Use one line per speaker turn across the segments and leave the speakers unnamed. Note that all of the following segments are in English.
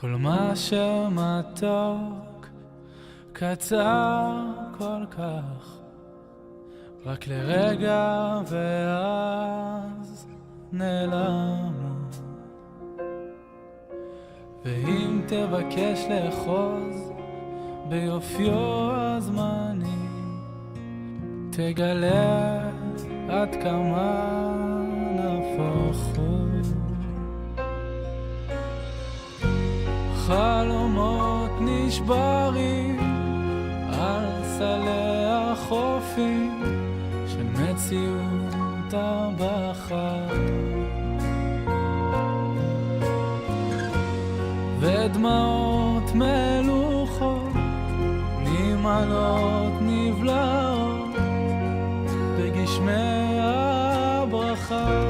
כל מה שמתוק קצר כל כך, רק לרגע ואז נעלמו. ואם תבקש לאחוז ביופיו הזמני, תגלה עד כמה נהפוך הוא. חלומות נשברים על סלי החופים של מציאות הבחר, ודמעות מלוכות נמעלות נבלעות בגשמי הברכה.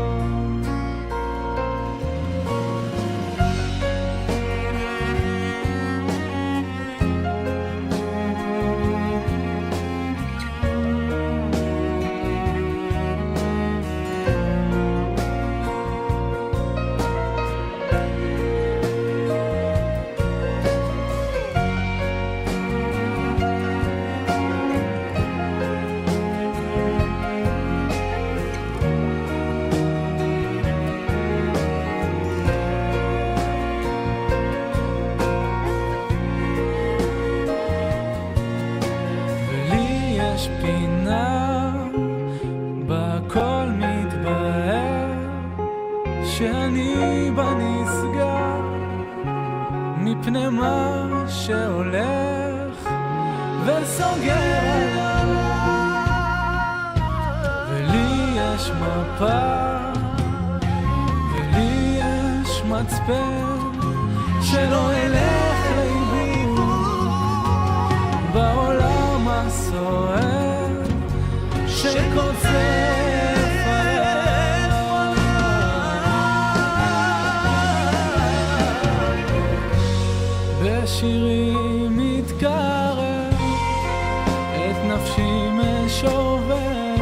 שאני בנסגר מפני מה שהולך וסוגר עליו, ולי יש מפה ולי יש מצפן שלא אלך לאיבוד בעולם הסוער שקוצר שירים מתקרב, את נפשי משובר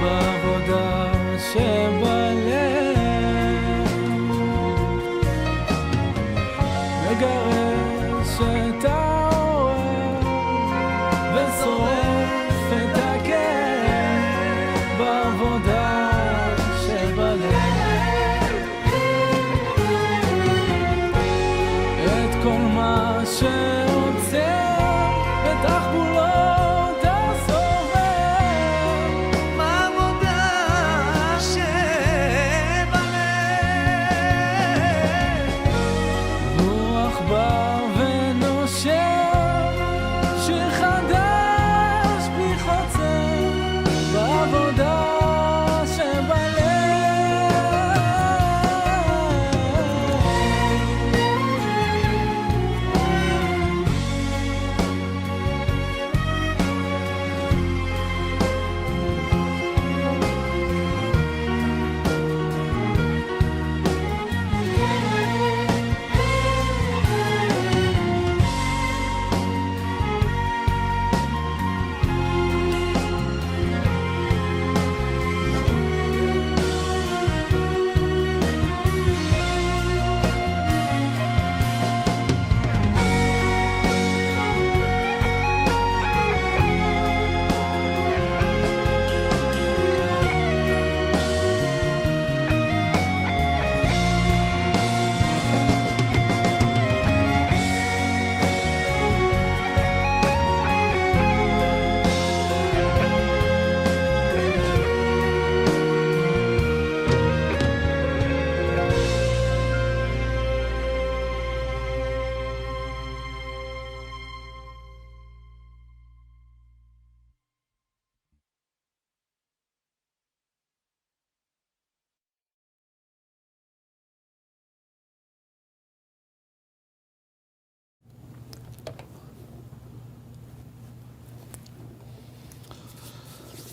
בעבודה שבלב, מגרש את האור ושורף את הכאב בעבודה שבלב. את כל מה שעוצר בתחבולות הסובב בעבודה שבלב, רוח בא ונושב שיר חדש בלי חוצר בעבודה שבלב.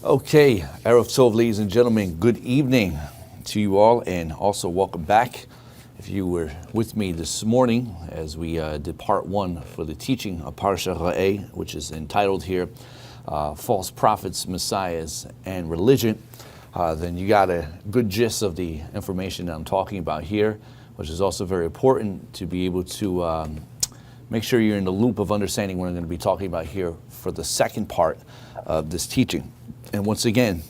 Okay, Erev Tov, ladies and gentlemen, good evening to you all, and also welcome back. If you were with me this morning as we did part one for the teaching of Parashat Re'eh, which is entitled here, False Prophets, Messiahs, and Religion, then you got a good gist of the information that I'm talking about here. which is also very important to be able to make sure you're in the loop of understanding what I'm going to be talking about here for the second part of this teaching. And once again,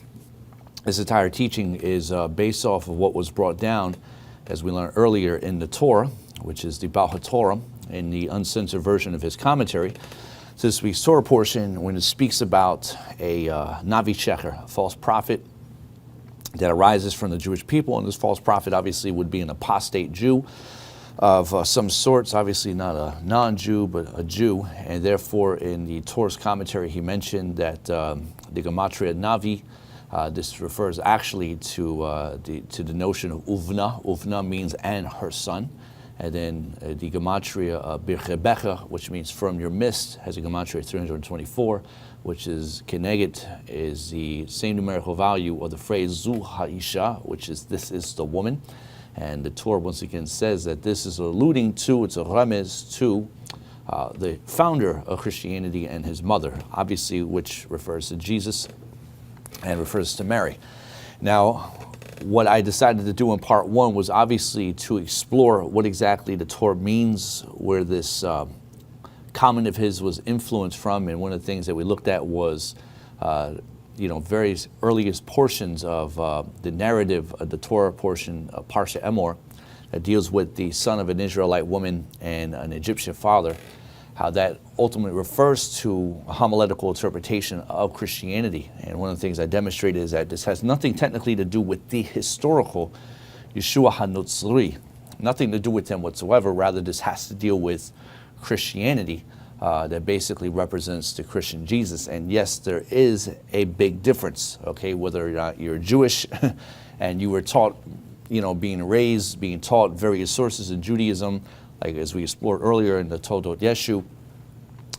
this entire teaching is based off of what was brought down, as we learned earlier, in the Torah, which is the Baal HaTorah, in the uncensored version of his commentary. So this week's Torah portion, when it speaks about a Navi Sheker, a false prophet that arises from the Jewish people, and this false prophet obviously would be an apostate Jew of some sorts, obviously not a non-Jew, but a Jew, and therefore in the Torah's commentary he mentioned that the gematria Navi, this refers actually to the notion of uvna. Uvna means and her son, and then the gematria bקרבך, which means from your midst, has a gematria 324, which is keneged, is the same numerical value of the phrase zu האשה, which is this is the woman. And the Torah once again says that this is alluding to, it's a remez to the founder of Christianity and his mother, obviously, which refers to Jesus and refers to Mary. Now, what I decided to do in part one was obviously to explore what exactly the Torah means, where this comment of his was influenced from, and one of the things that we looked at was various earliest portions of the narrative of the Torah portion of Parashat Emor that deals with the son of an Israelite woman and an Egyptian father, how that ultimately refers to a homiletical interpretation of Christianity. And one of the things I demonstrated is that this has nothing technically to do with the historical Y'shua HaNotsri, nothing to do with him whatsoever. Rather, this has to deal with Christianity that basically represents the Christian Jesus. And yes, there is a big difference, okay, whether or not you're Jewish and you were taught, being taught various sources in Judaism, like as we explored earlier in the Toldot Yeshu,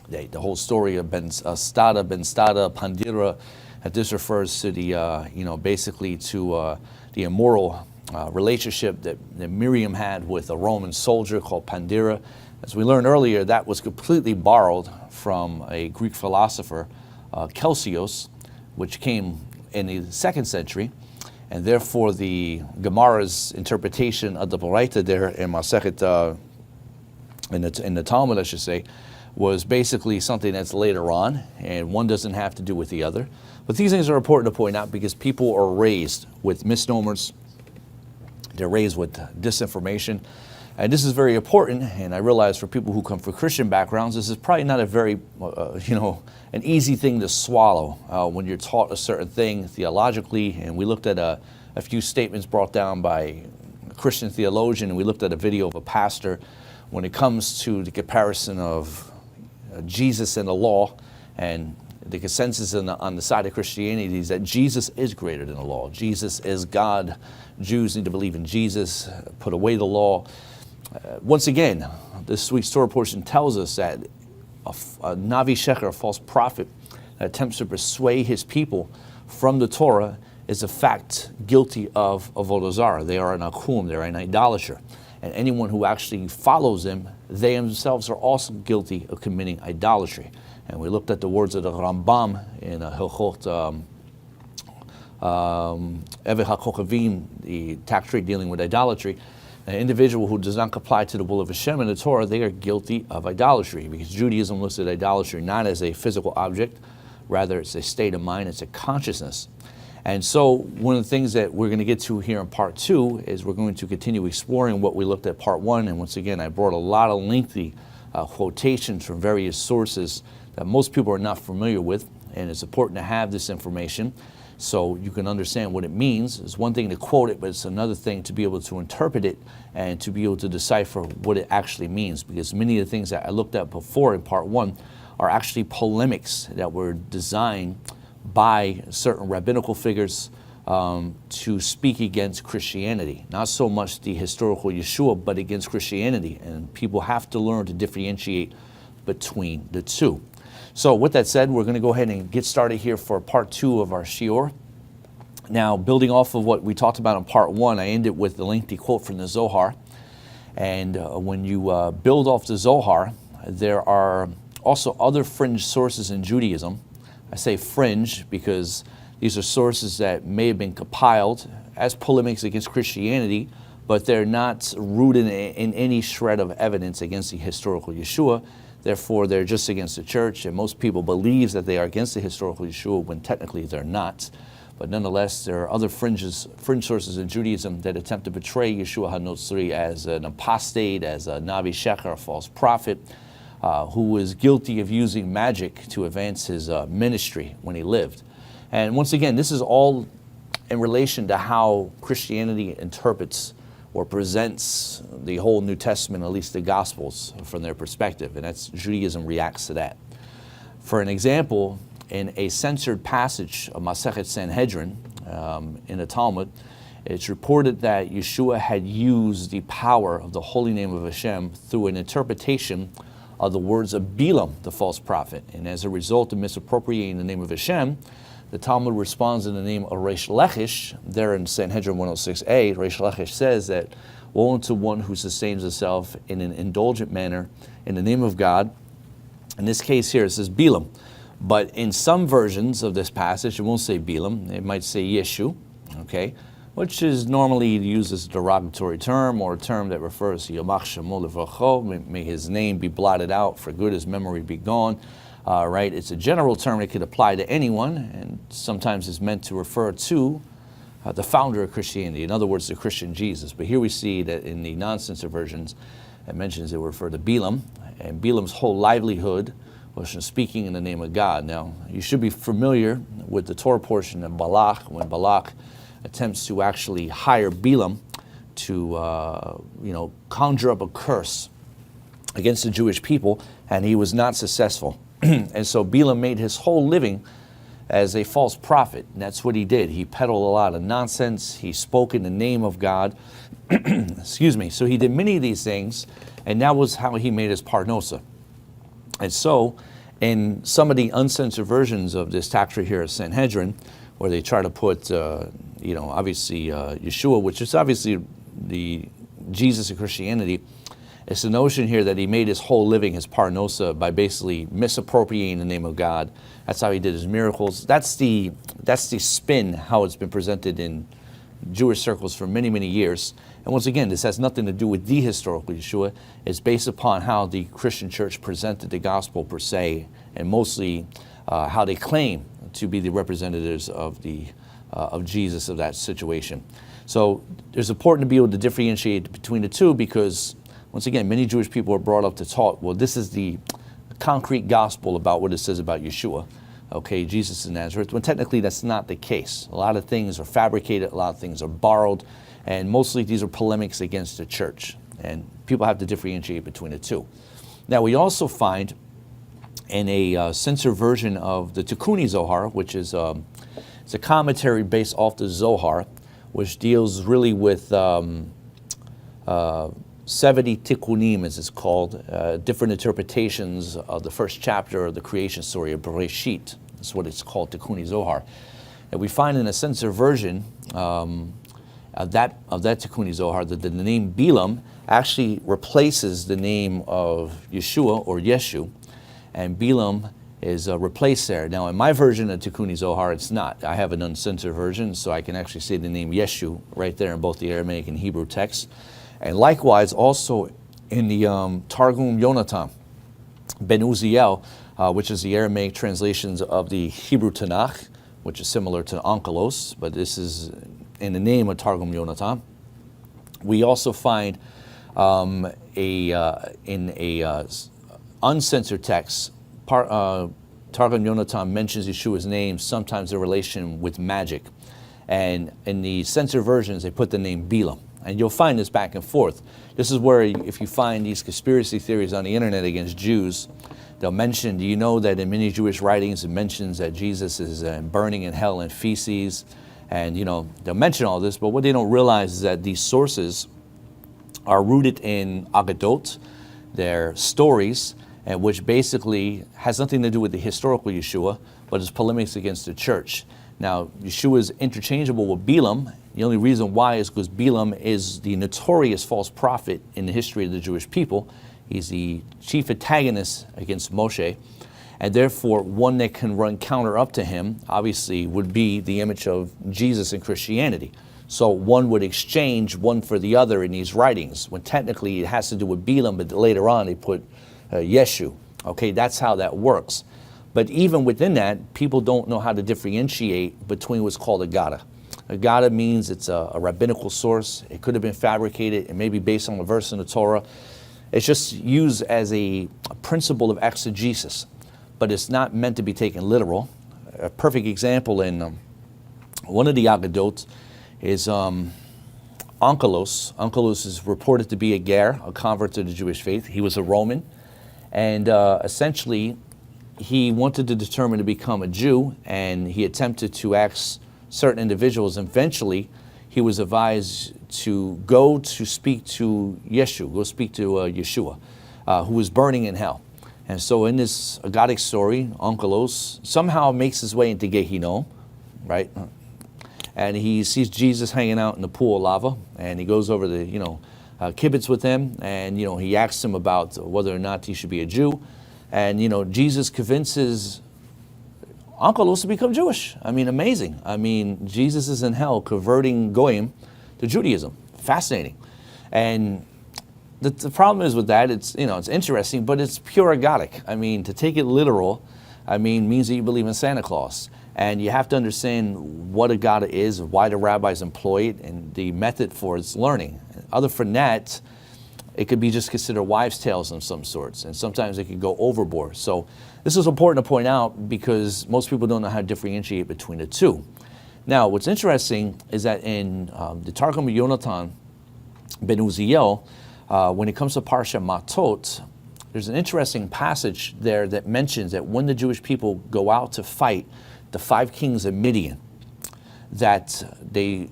the whole story of Ben Stada, Pandira, that this refers to the, basically to the immoral relationship that Miriam had with a Roman soldier called Pandira. As we learned earlier, that was completely borrowed from a Greek philosopher, Kelsios, which came in the 2nd century, and therefore the Gemara's interpretation of the Baraita there in Masechet, in the Talmud, I should say, was basically something that's later on, and one doesn't have to do with the other. But these things are important to point out because people are raised with misnomers, they're raised with disinformation. And this is very important, and I realize for people who come from Christian backgrounds, this is probably not a very, an easy thing to swallow when you're taught a certain thing theologically. And we looked at a few statements brought down by a Christian theologian, and we looked at a video of a pastor when it comes to the comparison of Jesus and the law, and the consensus on the side of Christianity is that Jesus is greater than the law. Jesus is God. Jews need to believe in Jesus, put away the law. Once again, this week's Torah portion tells us that a Navi Sheker, a false prophet, that attempts to persuade his people from the Torah is in fact guilty of avodah zarah. They are an יקום, they're an idolater. And anyone who actually follows them, they themselves are also guilty of committing idolatry. And we looked at the words of the Rambam in Hilchot Avodat Kochavim, the tax trade dealing with idolatry. An individual who does not comply to the will of HaShem in the Torah, they are guilty of idolatry, because Judaism looks at idolatry not as a physical object, rather it's a state of mind, it's a consciousness. And so one of the things that we're going to get to here in part two is we're going to continue exploring what we looked at part one. And once again, I brought a lot of lengthy quotations from various sources that most people are not familiar with, and it's important to have this information so you can understand what it means. It's one thing to quote it, but it's another thing to be able to interpret it and to be able to decipher what it actually means, because many of the things that I looked at before in part one are actually polemics that were designed by certain rabbinical figures to speak against Christianity. Not so much the historical Yeshua, but against Christianity. And people have to learn to differentiate between the two. So with that said, we're going to go ahead and get started here for part two of our shiur. Now, building off of what we talked about in part one, I ended with the lengthy quote from the Zohar. And when you build off the Zohar, there are also other fringe sources in Judaism. I say fringe because these are sources that may have been compiled as polemics against Christianity, but they're not rooted in any shred of evidence against the historical Yeshua. Therefore, they're just against the church, and most people believe that they are against the historical Yeshua when technically they're not. But nonetheless, there are other fringe sources in Judaism that attempt to portray Y'shua HaNotsri as an apostate, as a navii sheker, a false prophet, who was guilty of using magic to advance his ministry when he lived. And once again, this is all in relation to how Christianity interprets or presents the whole New Testament, at least the Gospels, from their perspective, and that's Judaism reacts to that. For an example, in a censored passage of Masechet Sanhedrin in the Talmud, it's reported that Yeshua had used the power of the holy name of Hashem through an interpretation of the words of Bilaam, the false prophet. And as a result of misappropriating the name of Hashem, the Talmud responds in the name of Reish Lachish. There in Sanhedrin 106a, Reish Lachish says that, woe unto one who sustains himself in an indulgent manner in the name of God. In this case here, it says Bilaam. But in some versions of this passage, it won't say Bilaam, it might say Yeshu, okay, which is normally used as a derogatory term or a term that refers to Yamach Shemo Levracho, may his name be blotted out, for good his memory be gone, right? It's a general term that could apply to anyone, and sometimes it's meant to refer to the founder of Christianity, in other words, the Christian Jesus. But here we see that in the non-censored versions, it mentions it will refer to Bilaam, and Bilaam's whole livelihood was from speaking in the name of God. Now, you should be familiar with the Torah portion of Balak, when Balak attempts to actually hire Bilaam to, conjure up a curse against the Jewish people, and he was not successful. And so Bilaam made his whole living as a false prophet, and that's what he did. He peddled a lot of nonsense. He spoke in the name of God. Excuse me. So he did many of these things, and that was how he made his parnosa. And so, in some of the uncensored versions of this Taktra here at Sanhedrin, where they try to put, obviously Yeshua, which is obviously the Jesus of Christianity, it's the notion here that he made his whole living his parnosa by basically misappropriating the name of God. That's how he did his miracles. That's the spin, how it's been presented in Jewish circles for many, many years. And once again, this has nothing to do with the historical Yeshua. It's based upon how the Christian church presented the gospel per se, and mostly how they claim to be the representatives of Jesus of that situation. So it's important to be able to differentiate between the two, because once again, many Jewish people are brought up to taught, well, this is the concrete gospel about what it says about Yeshua, okay, Jesus of Nazareth, when technically that's not the case. A lot of things are fabricated, a lot of things are borrowed, and mostly these are polemics against the church, and people have to differentiate between the two. Now, we also find in a censored version of the Tikkuni Zohar, which is it's a commentary based off the Zohar, which deals really with 70 tikkunim, as it's called, different interpretations of the first chapter of the creation story of Bereshit. That's what it's called, Tikkuni Zohar. And we find in a censored version of that Tikkuni Zohar that the name Bilaam actually replaces the name of Yeshua or Yeshu, and Bilaam is replaced there. Now, in my version of Tikkuni Zohar, it's not. I have an uncensored version, so I can actually say the name Yeshu right there in both the Aramaic and Hebrew texts. And likewise, also in the Targum Yonatan, Ben Uziel, which is the Aramaic translations of the Hebrew Tanakh, which is similar to Onkelos, but this is in the name of Targum Yonatan. We also find in a uncensored text, Targum Yonatan mentions Yeshua's name, sometimes in relation with magic. And in the censored versions, they put the name Bilaam. And you'll find this back and forth. This is where, if you find these conspiracy theories on the internet against Jews, they'll mention, do you know that in many Jewish writings it mentions that Jesus is burning in hell in feces? And, they'll mention all this, but what they don't realize is that these sources are rooted in Agadot, their stories, and which basically has nothing to do with the historical Yeshua, but is polemics against the church. Now, Yeshua is interchangeable with Bilaam. The only reason why is because Bilaam is the notorious false prophet in the history of the Jewish people. He's the chief antagonist against Moshe. And therefore, one that can run counter up to him, obviously, would be the image of Jesus in Christianity. So one would exchange one for the other in these writings, when technically it has to do with Bilam, but later on they put Yeshu. Okay, that's how that works. But even within that, people don't know how to differentiate between what's called a Gada. A Gada means it's a rabbinical source. It could have been fabricated. It may be based on a verse in the Torah. It's just used as a principle of exegesis, but it's not meant to be taken literal. A perfect example in one of the Agadot is Onkelos. Onkelos is reported to be a ger, a convert to the Jewish faith. He was a Roman, and essentially he wanted to determine to become a Jew, and he attempted to ask certain individuals. Eventually, he was advised to go to speak to Yeshu, go speak to Yeshua, who was burning in hell. And so in this Agadic story, Onkelos somehow makes his way into Gehinnom, right? And he sees Jesus hanging out in the pool of lava, and he goes over the, kibbutz with him, and, he asks him about whether or not he should be a Jew. And, Jesus convinces Onkelos to become Jewish. I mean, amazing. I mean, Jesus is in hell converting Goyim to Judaism. Fascinating. And the problem is with that, it's interesting, but it's pure Agadic. I mean, to take it literal, means that you believe in Santa Claus. And you have to understand what a Gada is, why the rabbis employ it, and the method for its learning. Other than that, it could be just considered wives' tales of some sorts, and sometimes it could go overboard. So this is important to point out because most people don't know how to differentiate between the two. Now, what's interesting is that in the Targum of Yonatan ben Uziel, when it comes to Parashat Matot, there's an interesting passage there that mentions that when the Jewish people go out to fight the 5 kings of Midian, that they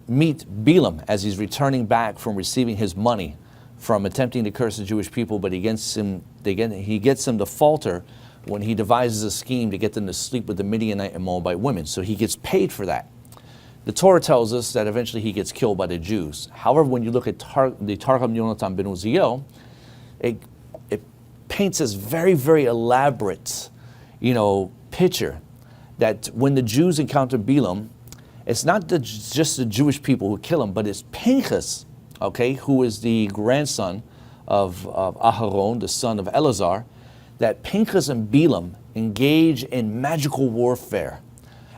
meet Bilam as he's returning back from receiving his money from attempting to curse the Jewish people, but he gets them to falter when he devises a scheme to get them to sleep with the Midianite and Moabite women. So he gets paid for that. The Torah tells us that eventually he gets killed by the Jews. However, when you look at the Targum Yonatan ben Uziel, it paints this very, very elaborate, picture that when the Jews encounter Bilam, it's not just the Jewish people who kill him, but it's Pinhas, who is the grandson of Aharon, the son of Eleazar, that Pinhas and Bilam engage in magical warfare.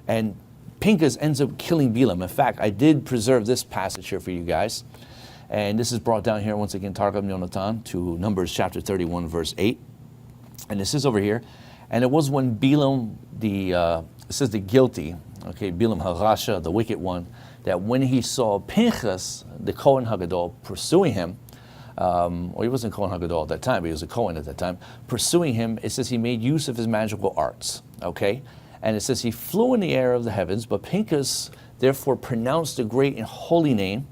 And Pinhas ends up killing Bilam. In fact, I did preserve this passage here for you guys. And this is brought down here once again, Targum Yonatan, to Numbers chapter 31, verse 8. And this is over here. And it was when Bilam, it says the guilty, Bilam HaRasha, the wicked one, that when he saw Pinhas, the Kohen Hagadol, pursuing him, or he wasn't Kohen Hagadol at that time, but he was a Kohen at that time, pursuing him, it says he made use of his magical arts, And it says he flew in the air of the heavens, but Pinhas therefore pronounced the great and holy name,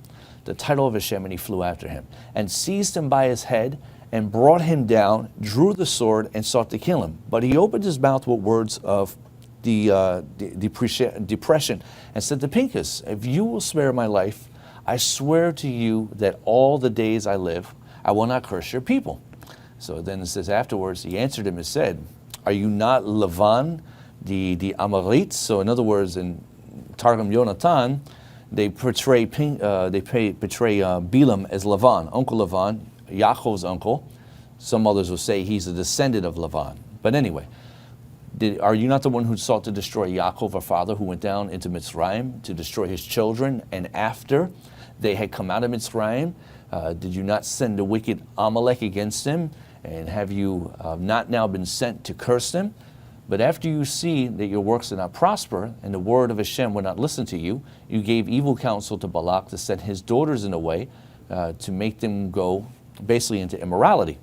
the title of Hashem, and he flew after him, and seized him by his head, and brought him down, drew the sword, and sought to kill him. But he opened his mouth with words of depression, and said to Pinhas, if you will spare my life, I swear to you that all the days I live, I will not curse your people. So then it says afterwards, he answered him and said, are you not Lavan, the Amorite? So in other words, in Targum Yonatan, they portray Bilam as Lavan, Uncle Lavan, Yaakov's uncle. Some others will say he's a descendant of Lavan. But anyway, are you not the one who sought to destroy Yaakov, our father, who went down into Mitzrayim to destroy his children? And after they had come out of Mitzrayim, did you not send the wicked Amalek against him? And have you not now been sent to curse them? But after you see that your works did not prosper, and the word of Hashem would not listen to you, you gave evil counsel to Balak to set his daughters in a way to make them go basically into immorality,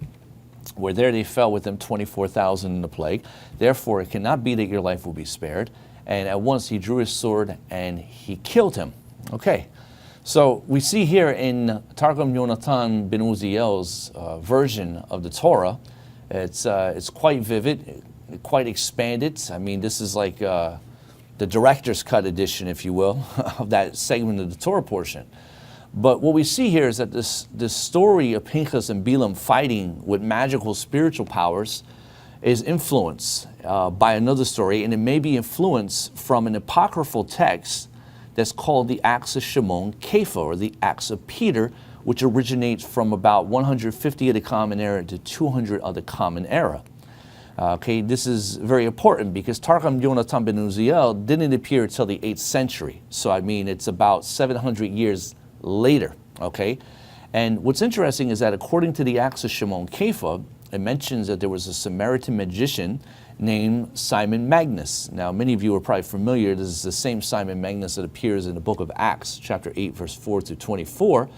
where there they fell with them 24,000 in the plague. Therefore it cannot be that your life will be spared. And at once he drew his sword and he killed him. So we see here in Targum Yonatan ben Uziel's version of the Torah, it's quite vivid, quite expanded. This is like the director's cut edition, if you will, of that segment of the Torah portion. But what we see here is that this story of Pinhas and Bilam fighting with magical spiritual powers is influenced by another story, and it may be influenced from an apocryphal text that's called the Acts of Shimon Kepha, or the Acts of Peter, which originates from about 150 of the Common Era to 200 of the Common Era. Okay, this is very important because Targum Yonatan ben Uziel didn't appear until the 8th century. So, I mean, it's about 700 years later, okay? And what's interesting is that according to the Acts of Shimon Kepha, it mentions that there was a Samaritan magician named Simon Magus. Now, many of you are probably familiar. This is the same Simon Magus that appears in the book of Acts, chapter 8, verse 4 to 24.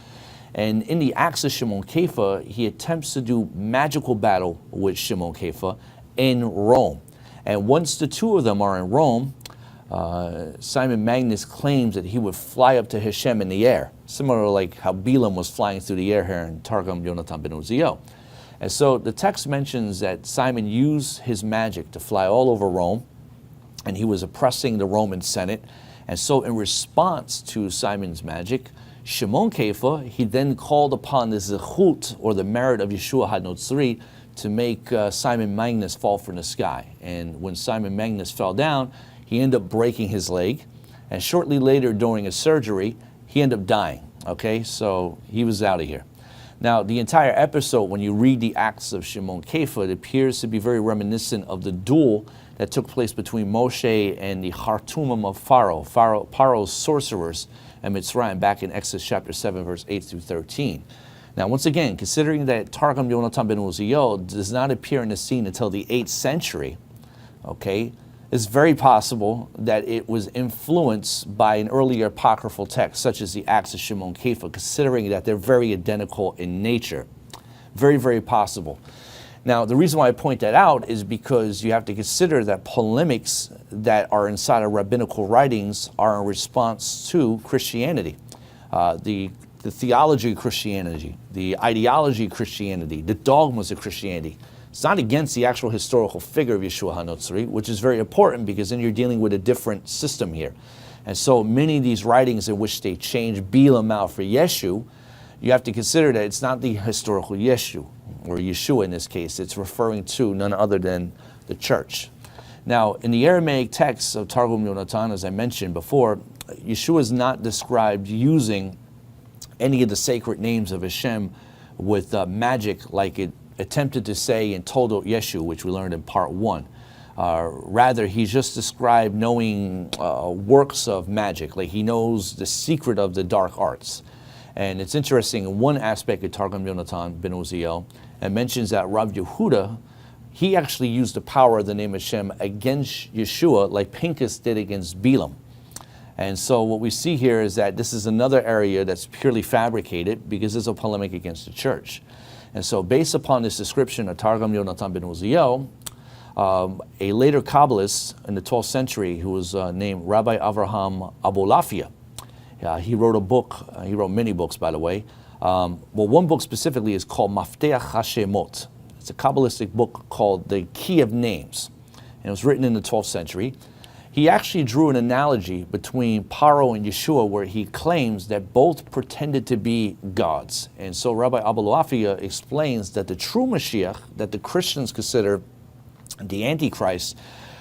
And in the Acts of Shimon Kepha, he attempts to do magical battle with Shimon Kepha in Rome. And once the two of them are in Rome, Simon Magus claims that he would fly up to Hashem in the air, similar to like how Bilaam was flying through the air here in Targum Yonatan ben Uziel. And so the text mentions that Simon used his magic to fly all over Rome, and he was oppressing the Roman Senate. And so in response to Simon's magic, Shimon Kepha, he then called upon the zechut, or the merit of Y'shua HaNotsri, to make Simon Magus fall from the sky. And when Simon Magus fell down, he ended up breaking his leg. And shortly later, during a surgery, he ended up dying. Okay, so he was out of here. Now, the entire episode, when you read the Acts of Shimon Kepha, it appears to be very reminiscent of the duel that took place between Moshe and the Khartoumim of Pharaoh's sorcerers and Mitzrayim back in Exodus chapter 7, verse 8 through 13. Now, once again, considering that Targum Yonatan ben Uziel does not appear in the scene until the 8th century, okay, it's very possible that it was influenced by an earlier apocryphal text, such as the Acts of Shimon Kepha, considering that they're very identical in nature. Very, very possible. Now, the reason why I point that out is because you have to consider that polemics that are inside of rabbinical writings are in response to Christianity. The theology of Christianity, the ideology of Christianity, the dogmas of Christianity. It's not against the actual historical figure of Y'shua HaNotsri, which is very important because then you're dealing with a different system here. And so many of these writings in which they change Bilaam out for Yeshu, you have to consider that it's not the historical Yeshu, or Yeshua in this case. It's referring to none other than the church. Now, in the Aramaic text of Targum Yonatan, as I mentioned before, Yeshua is not described using any of the sacred names of Hashem with magic like it attempted to say in Toldot Yeshu, which we learned in part 1. Rather, he's just described knowing works of magic, like he knows the secret of the dark arts. And it's interesting, in one aspect of Targum Yonatan ben Uziel, it mentions that Rabbi Yehuda, he actually used the power of the name of Hashem against Yeshua, like Pinhas did against Bilaam. And so what we see here is that this is another area that's purely fabricated because it's a polemic against the church. And so based upon this description of Targum Yonatan ben Uziel, a later Kabbalist in the 12th century who was named Rabbi Avraham Abulafia, he wrote a book, he wrote many books by the way. Well, one book specifically is called Mafteach HaShemot. It's a Kabbalistic book called The Key of Names. And it was written in the 12th century. He actually drew an analogy between Paro and Yeshua where he claims that both pretended to be gods. And so Rabbi Abulafia explains that the true Mashiach, that the Christians consider the Antichrist,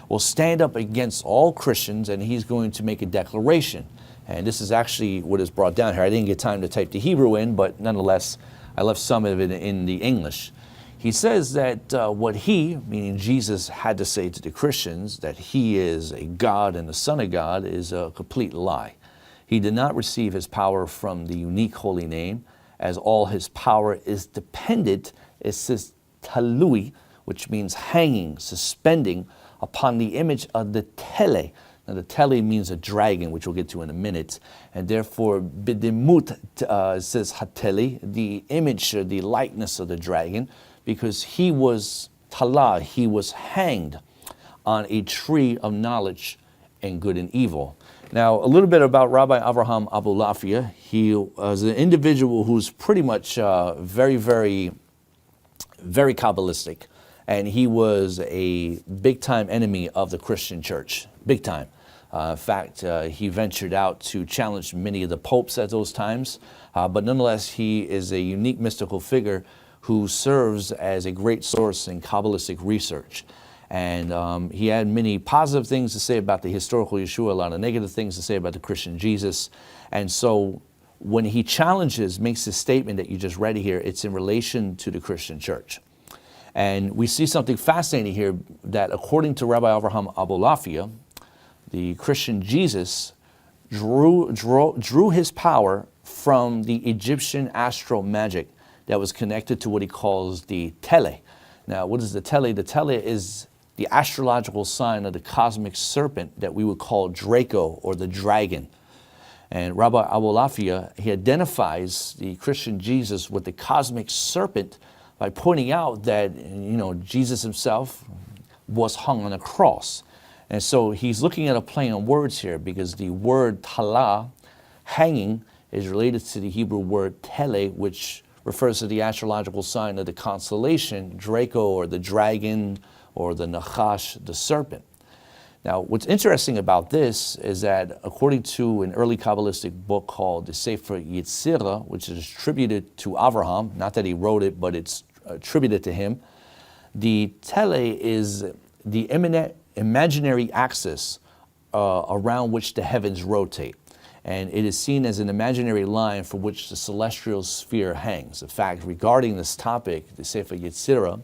will stand up against all Christians and he's going to make a declaration. And this is actually what is brought down here. I didn't get time to type the Hebrew in, but nonetheless, I left some of it in the English. He says that what he, meaning Jesus, had to say to the Christians, that he is a God and the Son of God, is a complete lie. He did not receive his power from the unique holy name, as all his power is dependent, it says talui, which means hanging, suspending, upon the image of the tele. Now the tele means a dragon, which we'll get to in a minute, and therefore bidimut says hateli, the image or the likeness of the dragon, because he was talah, he was hanged on a tree of knowledge and good and evil. Now, a little bit about Rabbi Avraham Abulafia. He was an individual who's pretty much very, very, very Kabbalistic, and he was a big-time enemy of the Christian church, big time. In fact, he ventured out to challenge many of the popes at those times, but nonetheless, he is a unique mystical figure who serves as a great source in Kabbalistic research. And he had many positive things to say about the historical Yeshua, a lot of negative things to say about the Christian Jesus. And so when he challenges, makes this statement that you just read here, it's in relation to the Christian church. And we see something fascinating here, that according to Rabbi Avraham Abulafia, the Christian Jesus drew his power from the Egyptian astro magic that was connected to what he calls the tele. Now, what is the tele? The tele is the astrological sign of the cosmic serpent that we would call Draco, or the dragon. And Rabbi Abulafia, he identifies the Christian Jesus with the cosmic serpent by pointing out that, Jesus himself was hung on a cross. And so he's looking at a play on words here, because the word tala, hanging, is related to the Hebrew word tele, which refers to the astrological sign of the constellation, Draco, or the dragon, or the Nachash, the serpent. Now, what's interesting about this is that according to an early Kabbalistic book called the Sefer Yetzirah, which is attributed to Avraham, not that he wrote it, but it's attributed to him, the tele is the imaginary axis around which the heavens rotate. And it is seen as an imaginary line for which the celestial sphere hangs. In fact, regarding this topic, the Sefer Yetzirah,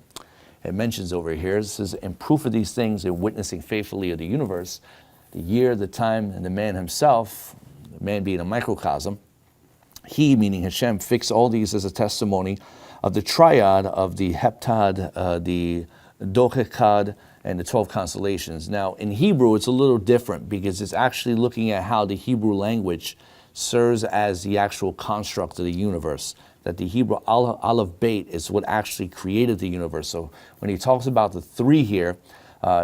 it mentions over here, it says, in proof of these things and witnessing faithfully of the universe, the year, the time, and the man himself, the man being a microcosm, he, meaning Hashem, fixed all these as a testimony of the triad of the heptad, the dochekad, and the 12 constellations. Now, in Hebrew, it's a little different, because it's actually looking at how the Hebrew language serves as the actual construct of the universe, that the Hebrew Aleph Beit is what actually created the universe. So when he talks about the three here,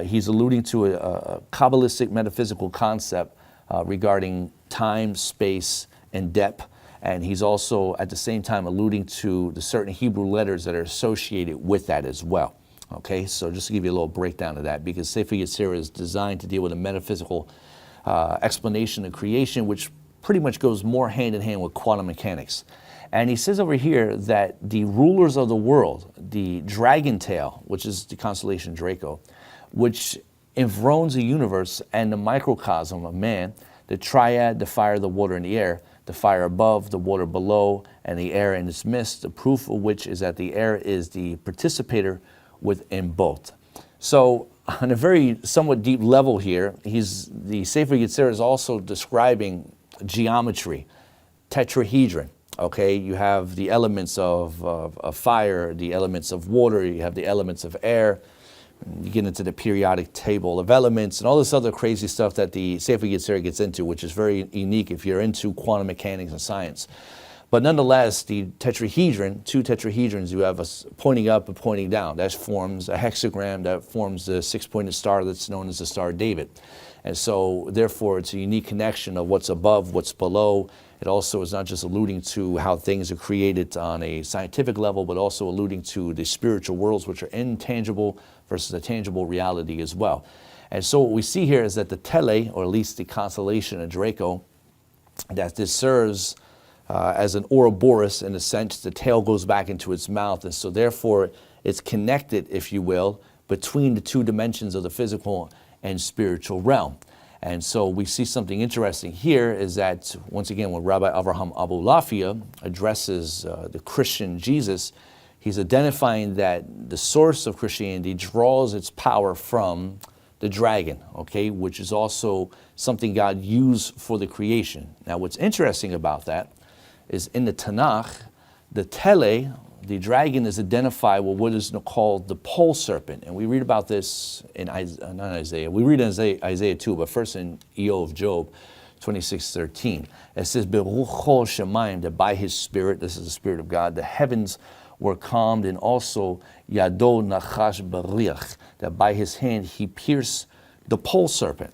he's alluding to a Kabbalistic metaphysical concept regarding time, space, and depth. And he's also, at the same time, alluding to the certain Hebrew letters that are associated with that as well. Okay, so just to give you a little breakdown of that, because Sefer Yetzirah is designed to deal with a metaphysical explanation of creation, which pretty much goes more hand in hand with quantum mechanics. And he says over here that the rulers of the world, the dragon tail, which is the constellation Draco, which enthrones the universe, and the microcosm of man, the triad, the fire, the water, and the air, the fire above, the water below, and the air in its midst, the proof of which is that the air is the participator within both. So on a very somewhat deep level here, the Sefer Yetzirah is also describing geometry, tetrahedron. Okay, you have the elements of fire, the elements of water, you have the elements of air, you get into the periodic table of elements and all this other crazy stuff that the Sefer Yetzirah gets into, which is very unique if you're into quantum mechanics and science. But nonetheless, the tetrahedron, two tetrahedrons, you have a pointing up and pointing down. That forms a hexagram, that forms the six-pointed star that's known as the Star of David. And so, therefore, it's a unique connection of what's above, what's below. It also is not just alluding to how things are created on a scientific level, but also alluding to the spiritual worlds, which are intangible versus a tangible reality as well. And so what we see here is that the tele, or at least the constellation of Draco, that this serves as an Ouroboros, in a sense, the tail goes back into its mouth, and so therefore it's connected, if you will, between the two dimensions of the physical and spiritual realm. And so we see something interesting here is that, once again, when Rabbi Avraham Abulafia addresses the Christian Jesus, he's identifying that the source of Christianity draws its power from the dragon, okay, which is also something God used for the creation. Now, what's interesting about that is in the Tanakh, the tele, the dragon, is identified with what is called the pole serpent. And we read about this in not Isaiah, we read in Isaiah 2, but first in Job 26:13. It says, Berucho Shemaim, that by his spirit, this is the spirit of God, the heavens were calmed, and also Yado Nachash Bariach, that by his hand he pierced the pole serpent.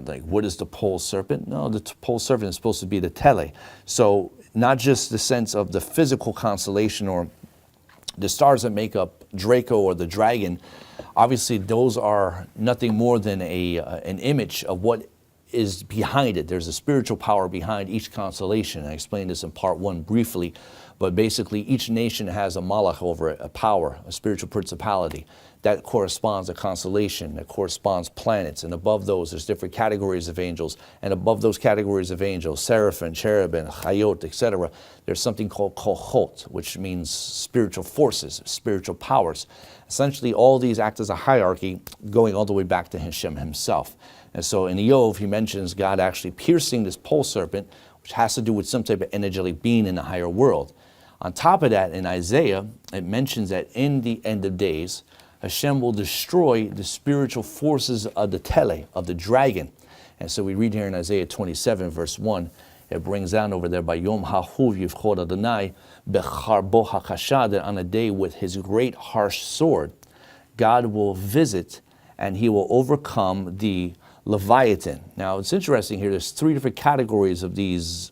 Like, what is the pole serpent? No, the pole serpent is supposed to be the tele. So not just the sense of the physical constellation or the stars that make up Draco or the dragon. Obviously, those are nothing more than an image of what is behind it. There's a spiritual power behind each constellation. I explained this in part 1 briefly, but basically each nation has a malach over it, a power, a spiritual principality. That corresponds a constellation, that corresponds planets, and above those there's different categories of angels, and above those categories of angels, seraphim, cherubim, chayot, etc., there's something called kochot, which means spiritual forces, spiritual powers. Essentially, all these act as a hierarchy going all the way back to Hashem himself. And so in Iyov, he mentions God actually piercing this pole serpent, which has to do with some type of angelic being in the higher world. On top of that, in Isaiah, it mentions that in the end of days, Hashem will destroy the spiritual forces of the tele, of the dragon. And so we read here in Isaiah 27, verse 1, it brings down over there, by Yom HaHuv Yivchor Adonai, b'karbah hakasha, that on a day with his great harsh sword, God will visit and he will overcome the Leviathan. Now it's interesting here, there's 3 different categories of these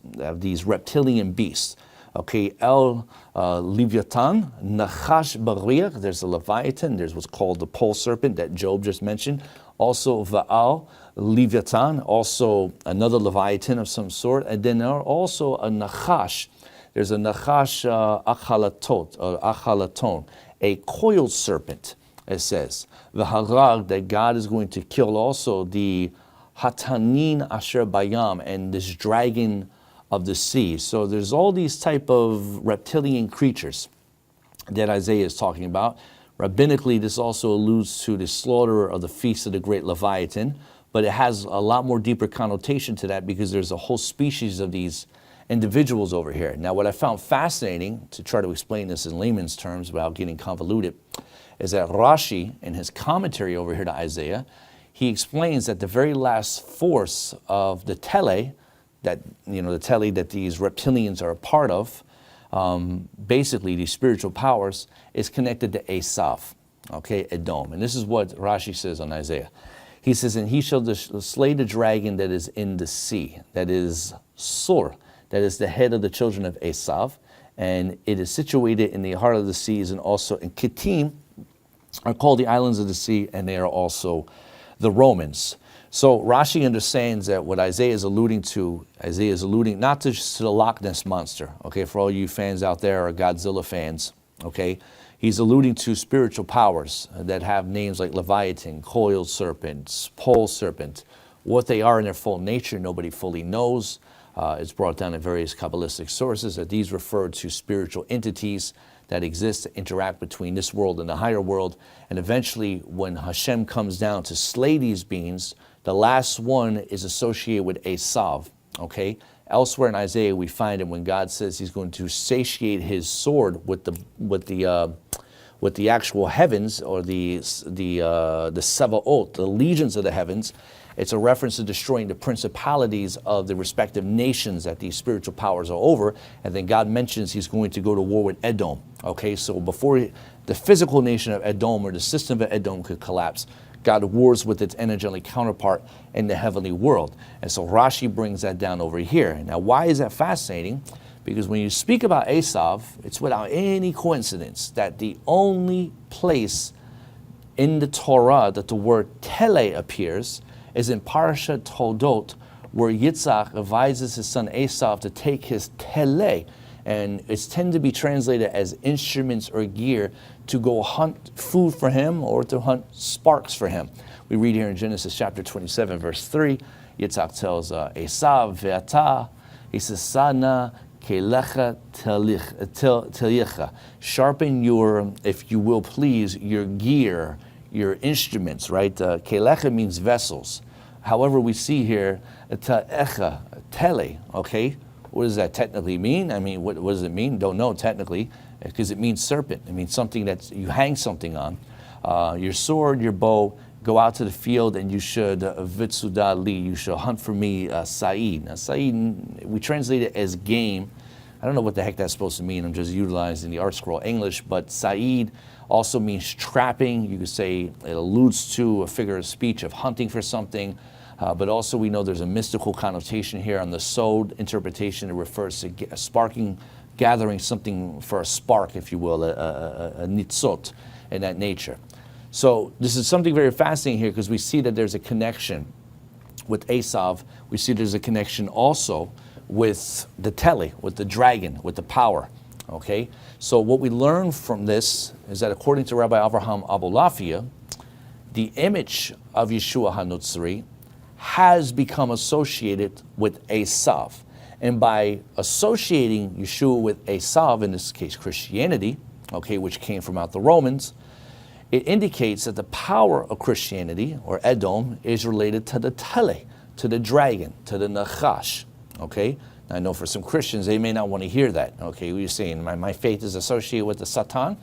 reptilian beasts. Okay, El Leviathan, Nachash Bariach, there's the Leviathan, there's what's called the pole serpent that Job just mentioned. Also Vaal, Leviathan, also another Leviathan of some sort. And then there are also a Nachash. There's a Nachash Achalaton, a coiled serpent, it says. The Harag, that God is going to kill also the Hatanin Asher Bayam, and this dragon of the sea. So there's all these type of reptilian creatures that Isaiah is talking about. Rabbinically, this also alludes to the slaughter of the feast of the great Leviathan, but it has a lot more deeper connotation to that because there's a whole species of these individuals over here. Now, what I found fascinating, to try to explain this in layman's terms without getting convoluted, is that Rashi, in his commentary over here to Isaiah, he explains that the very last force of the tele, that, the tele that these reptilians are a part of, basically these spiritual powers, is connected to Esav, okay, Edom. And this is what Rashi says on Isaiah. He says, and he shall slay the dragon that is in the sea, that is Sur, that is the head of the children of Esav, and it is situated in the heart of the seas, and also in Kittim are called the islands of the sea, and they are also the Romans. So Rashi understands that what Isaiah is alluding not to just to the Loch Ness monster, okay, for all you fans out there or Godzilla fans, okay, he's alluding to spiritual powers that have names like Leviathan, coiled serpent, pole serpent. What they are in their full nature, nobody fully knows. It's brought down in various Kabbalistic sources that these refer to spiritual entities that exist to interact between this world and the higher world. And eventually, when Hashem comes down to slay these beings, the last one is associated with Esav, okay? Elsewhere in Isaiah, we find it when God says he's going to satiate his sword with the actual heavens, or the Sevaot, the legions of the heavens. It's a reference to destroying the principalities of the respective nations that these spiritual powers are over. And then God mentions he's going to go to war with Edom. Okay, so before the physical nation of Edom or the system of Edom could collapse, God wars with its angelic counterpart in the heavenly world. And so Rashi brings that down over here. Now, why is that fascinating? Because when you speak about Esav, it's without any coincidence that the only place in the Torah that the word tele appears is in Parashat Toldot, where Yitzhak advises his son Esav to take his tele, and it's tended to be translated as instruments or gear, to go hunt food for him or to hunt sparks for him. We read here in Genesis chapter 27, verse 3, Yitzhak tells Esav, Ve'ata, he says, Sana kelecha telicha, sharpen your, if you will please, your gear, your instruments, right? Kelecha means vessels. However, we see here, ta'echa, tele, okay? What does that technically mean? I mean, what does it mean? Don't know technically, because it means serpent. It means something that you hang something on. Your sword, your bow, go out to the field, and you should, vitsuda li, you should hunt for me, sa'id. Now, sa'id, we translate it as game. I don't know what the heck that's supposed to mean. I'm just utilizing the Art Scroll English, but sa'id also means trapping. You could say it alludes to a figure of speech of hunting for something. But also we know there's a mystical connotation here on the sod interpretation. It refers to sparking, gathering something for a spark, if you will, a nitzot in that nature. So this is something very fascinating here, because we see that there's a connection with Esav, we see there's a connection also with the tele, with the dragon, with the power. Okay, so what we learn from this is that according to Rabbi Avraham Abulafia, the image of Y'shua HaNotsri has become associated with Esav. And by associating Yeshua with Esav, in this case Christianity, okay, which came from out the Romans, it indicates that the power of Christianity, or Edom, is related to the tele, to the dragon, to the nachash. Okay, I know for some Christians, they may not want to hear that. Okay, what are you saying? My faith is associated with the Satan?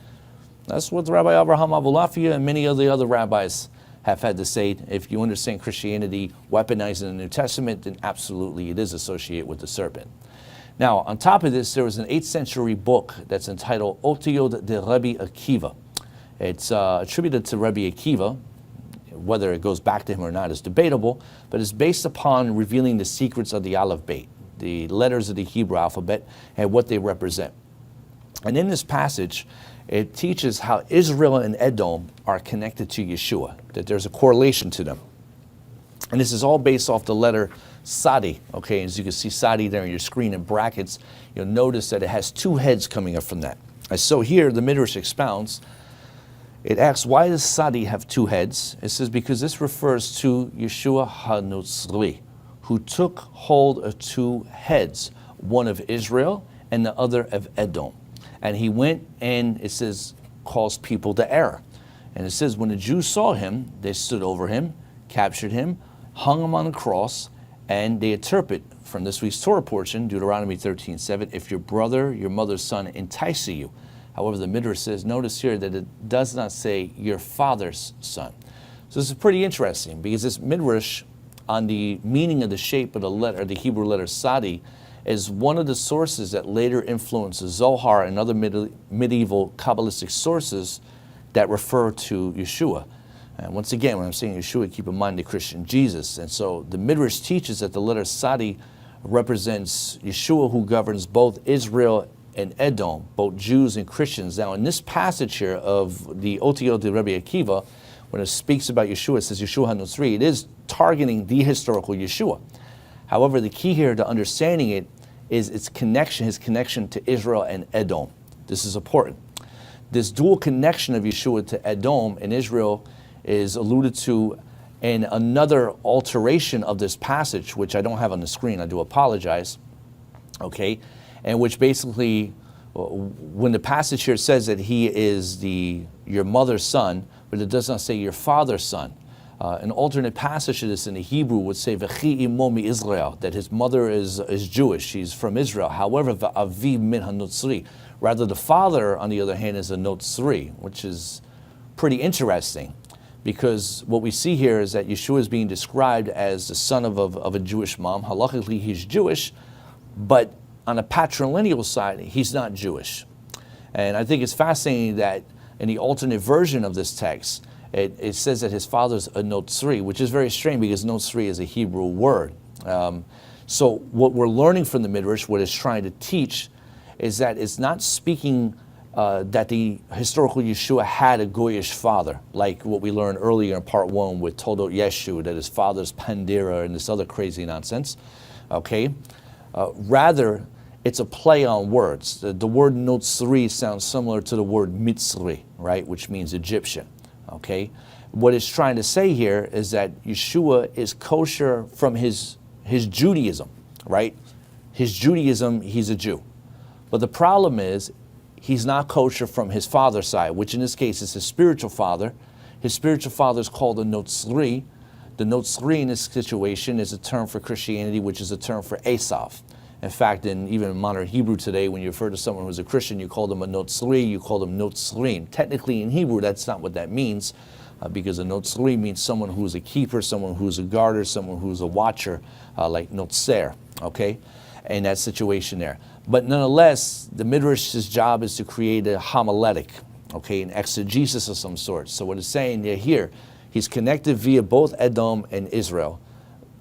That's what Rabbi Avraham Abulafia and many of the other rabbis have had to say. If you understand Christianity weaponized in the New Testament, then absolutely it is associated with the serpent. Now, on top of this, there was an 8th century book that's entitled Otiyot de Rabbi Akiva. It's attributed to Rabbi Akiva. Whether it goes back to him or not is debatable, but it's based upon revealing the secrets of the Aleph Beit, the letters of the Hebrew alphabet, and what they represent. And in this passage, it teaches how Israel and Edom are connected to Yeshua, that there's a correlation to them. And this is all based off the letter Tzadi. Okay, as you can see Tzadi there on your screen in brackets, you'll notice that it has 2 heads coming up from that. And so here the Midrash expounds. It asks, why does Tzadi have 2 heads? It says, because this refers to Y'shua HaNotsri, who took hold of 2 heads, one of Israel and the other of Edom. And he went and, it says, caused people to err. And it says, when the Jews saw him, they stood over him, captured him, hung him on a cross, and they interpret from this week's Torah portion, Deuteronomy 13:7, if your brother, your mother's son entice you. However, the Midrash says, notice here that it does not say your father's son. So this is pretty interesting because this Midrash on the meaning of the shape of the letter, the Hebrew letter Tzadi, is one of the sources that later influences Zohar and other medieval Kabbalistic sources that refer to Yeshua. And once again, when I'm saying Yeshua, keep in mind the Christian Jesus. And so the Midrash teaches that the letter Tzadi represents Yeshua, who governs both Israel and Edom, both Jews and Christians. Now, in this passage here of the Otiyot de Rabbi Akiva, when it speaks about Yeshua, it says Y'shua HaNotsri, it is targeting the historical Yeshua. However, the key here to understanding it is its connection, his connection to Israel and Edom. This is important. This dual connection of Yeshua to Edom and Israel is alluded to in another alteration of this passage, which I don't have on the screen, I do apologize, okay? And which basically, when the passage here says that he is your mother's son, but it does not say your father's son. An alternate passage to this in the Hebrew would say V'chi imo mi Israel, that his mother is Jewish, she's from Israel. However, V'aviv min HaNotsri, rather the father, on the other hand, is a Notsri, which is pretty interesting. Because what we see here is that Yeshua is being described as the son of a Jewish mom. Halachically, he's Jewish, but on a patrilineal side, he's not Jewish. And I think it's fascinating that in the alternate version of this text, it says that his father's a Notsri, which is very strange because Notsri is a Hebrew word. So what we're learning from the Midrash, what it's trying to teach, is that it's not speaking that the historical Yeshua had a Goyish father, like what we learned earlier in part 1 with Toldot Yeshu, that his father's Pandira and this other crazy nonsense. Okay? Rather, it's a play on words. The word Notsri sounds similar to the word Mitzri, right, which means Egyptian. Okay? What it's trying to say here is that Yeshua is kosher from his Judaism, right? His Judaism, he's a Jew. But the problem is, he's not kosher from his father's side, which in this case is his spiritual father. His spiritual father is called a Notsri. The Notsri in this situation is a term for Christianity, which is a term for Esav. In fact, even in modern Hebrew today, when you refer to someone who's a Christian, you call them a Notsri, you call them Notsrim. Technically in Hebrew, that's not what that means, because a Notsri means someone who's a keeper, someone who's a guarder, someone who's a watcher, like Notzer, okay? In that situation there. But nonetheless, the Midrash's job is to create a homiletic, okay, an exegesis of some sort. So what it's saying here, he's connected via both Edom and Israel.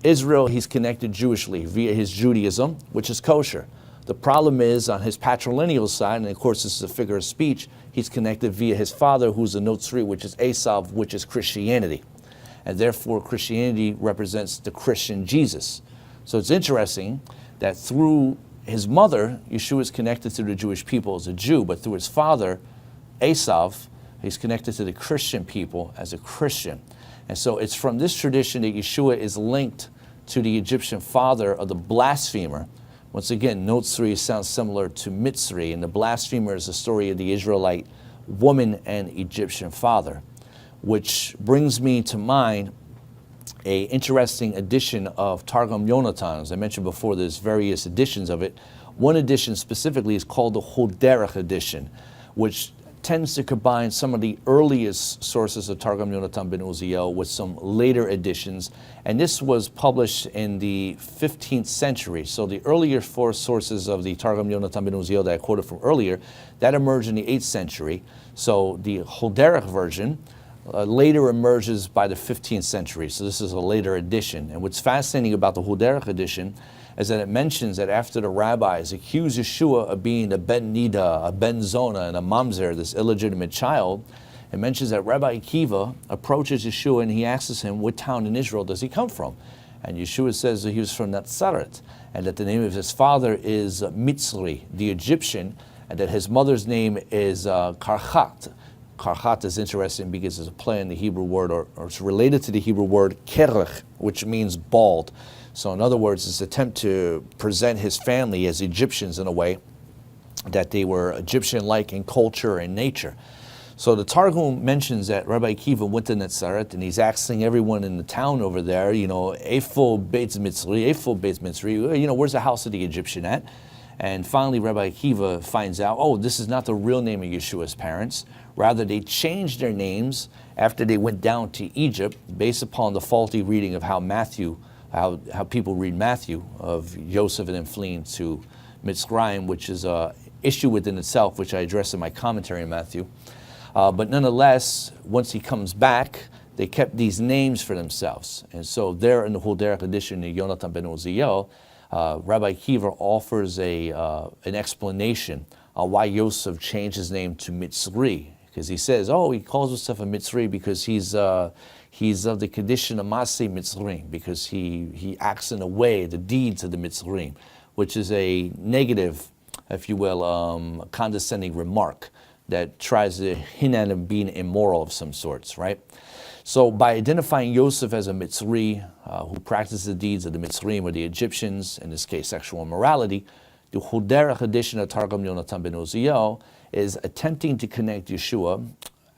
Israel, he's connected Jewishly via his Judaism, which is kosher. The problem is on his patrilineal side, and of course this is a figure of speech, he's connected via his father, who's a Notsri, which is Esav, which is Christianity. and therefore Christianity represents the Christian Jesus. So it's interesting that through his mother, Yeshua is connected to the Jewish people as a Jew, but through his father, Esav, he's connected to the Christian people as a Christian. And so it's from this tradition that Yeshua is linked to the Egyptian father of the blasphemer. Once again, Notzri sounds similar to Mitzri, and the blasphemer is the story of the Israelite woman and Egyptian father, which brings me to mind a interesting edition of Targum Yonatan. As I mentioned before, there's various editions of it. One edition specifically is called the Hoderech edition, which tends to combine some of the earliest sources of Targum Yonatan ben Uziel with some later editions. And this was published in the 15th century. So the earlier four sources of the Targum Yonatan ben Uziel that I quoted from earlier, that emerged in the 8th century. So the Hoderech version later emerges by the 15th century. So this is a later edition. And what's fascinating about the Hoderech edition is that it mentions that after the rabbis accused Yeshua of being a ben Nida, a ben Zona, and a mamzer, this illegitimate child, it mentions that Rabbi Akiva approaches Yeshua and he asks him, what town in Israel does he come from? And Yeshua says that he was from Nazareth, and that the name of his father is Mitzri, the Egyptian, and that his mother's name is Karchat. Karchat is interesting because it's a play on the Hebrew word, or it's related to the Hebrew word kerech, which means bald. So in other words, it's an attempt to present his family as Egyptians in a way, that they were Egyptian-like in culture and nature. So the Targum mentions that Rabbi Akiva went to Nazareth, and he's asking everyone in the town over there, Eifo Beitz Mitzri, where's the house of the Egyptian at? And finally, Rabbi Akiva finds out, this is not the real name of Yeshua's parents. Rather, they changed their names after they went down to Egypt based upon the faulty reading of how people read Matthew, of Joseph and then fleeing to Mitzrayim, which is an issue within itself, which I address in my commentary on Matthew. But nonetheless, once he comes back, they kept these names for themselves. And so there in the Hoderech edition of Yonatan ben Uziel, Rabbi Akiva offers an explanation on why Yosef changed his name to Mitzri. Because he says, he calls himself a Mitzri because he's of the condition of Masei Mitzrim, because he acts in a way, the deeds of the Mitzrim, which is a negative, if you will, condescending remark that tries to hint at him being immoral of some sorts, right? So by identifying Yosef as a Mitzri, who practices the deeds of the Mitzrim or the Egyptians, in this case sexual immorality, the Hoderech edition of Targum Yonatan ben Uziel is attempting to connect Yeshua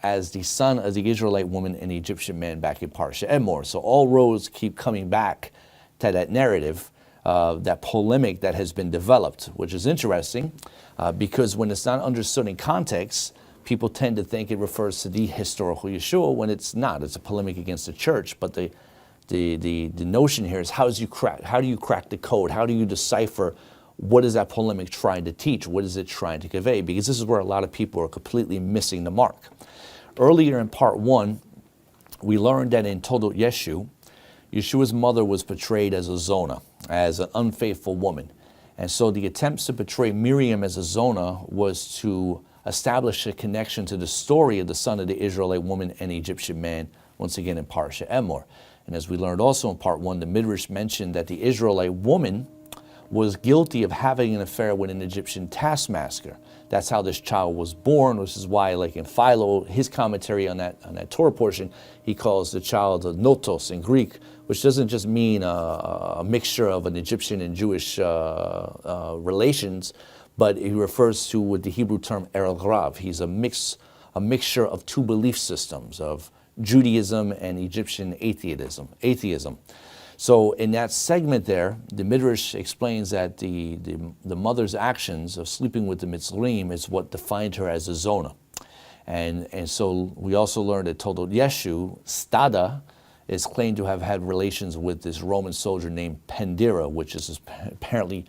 as the son of the Israelite woman and the Egyptian man back in Parashat Re'eh. So all roads keep coming back to that narrative, that polemic that has been developed, which is interesting because when it's not understood in context, people tend to think it refers to the historical Yeshua when it's not. It's a polemic against the church, but the notion here is how do you crack the code? How do you decipher what is that polemic trying to teach? What is it trying to convey? Because this is where a lot of people are completely missing the mark. Earlier in part 1, we learned that in Toldot Yeshu, Yeshua's mother was portrayed as a Zona, as an unfaithful woman. And so the attempts to portray Miriam as a Zona was to establish a connection to the story of the son of the Israelite woman and the Egyptian man, once again in Parashat Re'eh. And as we learned also in part 1, the Midrash mentioned that the Israelite woman was guilty of having an affair with an Egyptian taskmaster. That's how this child was born, which is why, like in Philo, his commentary on that Torah portion, he calls the child a notos in Greek, which doesn't just mean a mixture of an Egyptian and Jewish relations, but he refers to with the Hebrew term erel grav. He's a mixture of two belief systems, of Judaism and Egyptian atheism. So in that segment there, the Midrash explains that the mother's actions of sleeping with the Mitzrim is what defined her as a Zona. And so we also learned that Toldot Yeshu, Stada, is claimed to have had relations with this Roman soldier named Pandira, which is apparently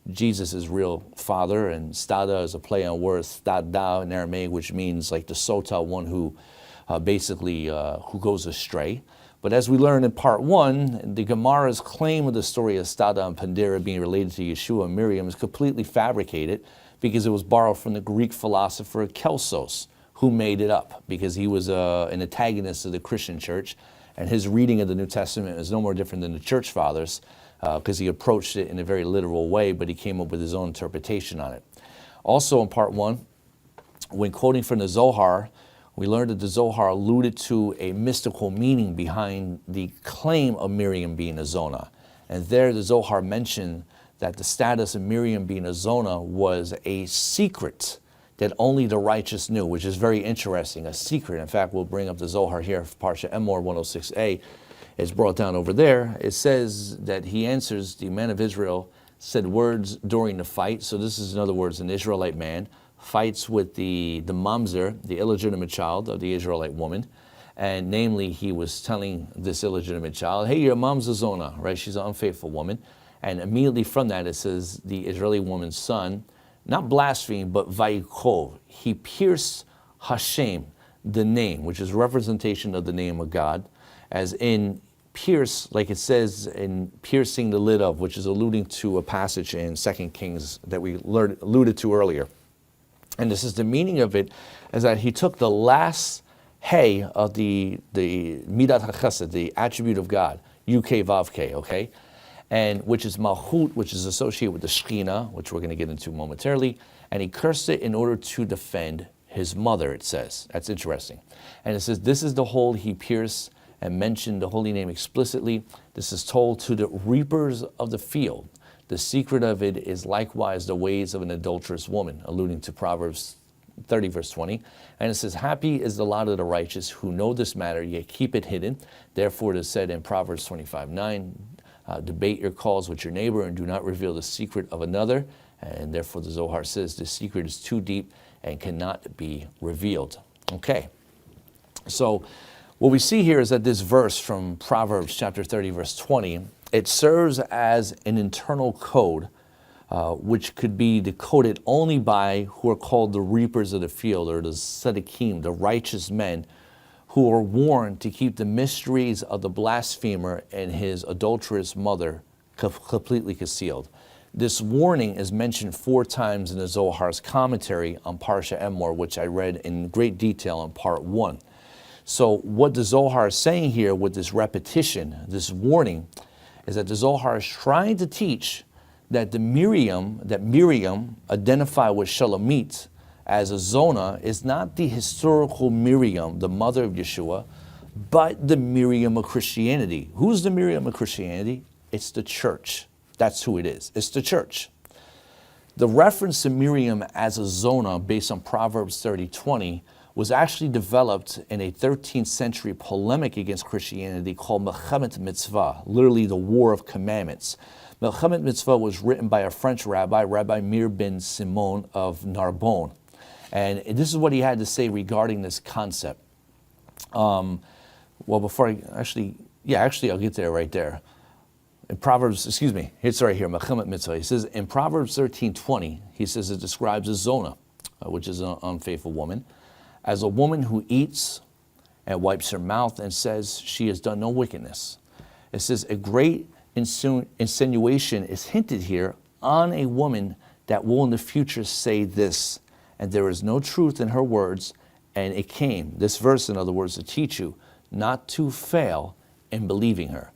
Jesus' real father, and Stada is a play on words, Stada in Aramaic, which means like the Sota, one who who goes astray. But as we learned in part 1, the Gemara's claim of the story of Stada and Pandira being related to Yeshua and Miriam is completely fabricated because it was borrowed from the Greek philosopher Kelsos, who made it up because he was an antagonist of the Christian church. And his reading of the New Testament is no more different than the church fathers, because he approached it in a very literal way, but he came up with his own interpretation on it. Also in part 1, when quoting from the Zohar, we learned that the Zohar alluded to a mystical meaning behind the claim of Miriam being a Zona. And there the Zohar mentioned that the status of Miriam being a Zona was a secret that only the righteous knew, which is very interesting, a secret. In fact, we'll bring up the Zohar here, Parashat Emor 106a. It's brought down over there. It says that he answers, the man of Israel said words during the fight. So this is, in other words, an Israelite man fights with the mamzer, the illegitimate child of the Israelite woman. And namely, he was telling this illegitimate child, hey, your mom's a Zona, right? She's an unfaithful woman. And immediately from that, it says the Israeli woman's son, not blasphemed, but vayikov. He pierced HaShem, the name, which is representation of the name of God, as in pierce, like it says in piercing the lid of, which is alluding to a passage in 2 Kings that we alluded to earlier. And this is the meaning of it, is that he took the last hey of the midat hachesed, the attribute of God, UK Vavk, okay? And which is Malchut, which is associated with the Shekhinah, which we're going to get into momentarily. And he cursed it in order to defend his mother, it says. That's interesting. And it says, this is the hole he pierced, and mentioned the holy name explicitly. This is told to the reapers of the field. The secret of it is likewise the ways of an adulterous woman, alluding to Proverbs 30, verse 20. And it says, happy is the lot of the righteous who know this matter, yet keep it hidden. Therefore it is said in Proverbs 25:9, debate your cause with your neighbor and do not reveal the secret of another. And therefore the Zohar says the secret is too deep and cannot be revealed. Okay, so what we see here is that this verse from Proverbs chapter 30, verse 20, it serves as an internal code which could be decoded only by who are called the reapers of the field, or the tzaddikim, the righteous men, who are warned to keep the mysteries of the blasphemer and his adulterous mother completely concealed. This warning is mentioned 4 times in the Zohar's commentary on Parashat Emor, which I read in great detail in part 1. So what the Zohar is saying here with this repetition, this warning, is that the Zohar is trying to teach that Miriam identified with Shalomit as a Zona is not the historical Miriam, the mother of Yeshua, but the Miriam of Christianity. Who's the Miriam of Christianity? It's the church. That's who it is. It's the church. The reference to Miriam as a Zona based on Proverbs 30:20 was actually developed in a 13th century polemic against Christianity called Melchemet Mitzvah, literally the War of Commandments. Melchemet Mitzvah was written by a French rabbi, Rabbi Mir ben Simon of Narbonne. And this is what he had to say regarding this concept. Well, before I actually I'll get there right there. In Proverbs, it's right here, Melchemet Mitzvah. He says, in Proverbs 13:20, he says it describes a Zona, which is an unfaithful woman, as a woman who eats and wipes her mouth and says she has done no wickedness. It says a great insinuation is hinted here on a woman that will in the future say this, and there is no truth in her words, and it came, this verse in other words, to teach you not to fail in believing her.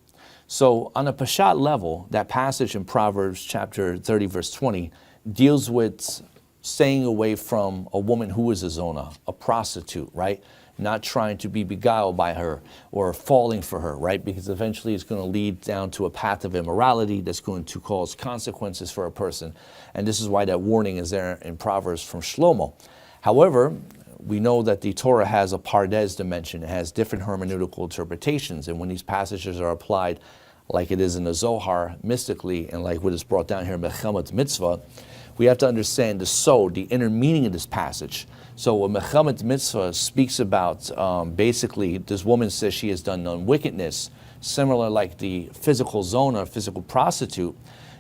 So on a Pashat level, that passage in Proverbs chapter 30, verse 20, deals with staying away from a woman who is a Zona, a prostitute, right? Not trying to be beguiled by her or falling for her, right? Because eventually it's going to lead down to a path of immorality that's going to cause consequences for a person. And this is why that warning is there in Proverbs from Shlomo. However, we know that the Torah has a pardes dimension. It has different hermeneutical interpretations. And when these passages are applied like it is in the Zohar mystically and like what is brought down here in Melchemet Mitzvah, we have to understand the inner meaning of this passage. So when Melchemet Mitzvah speaks about, basically, this woman says she has done none wickedness, similar like the physical Zona, physical prostitute,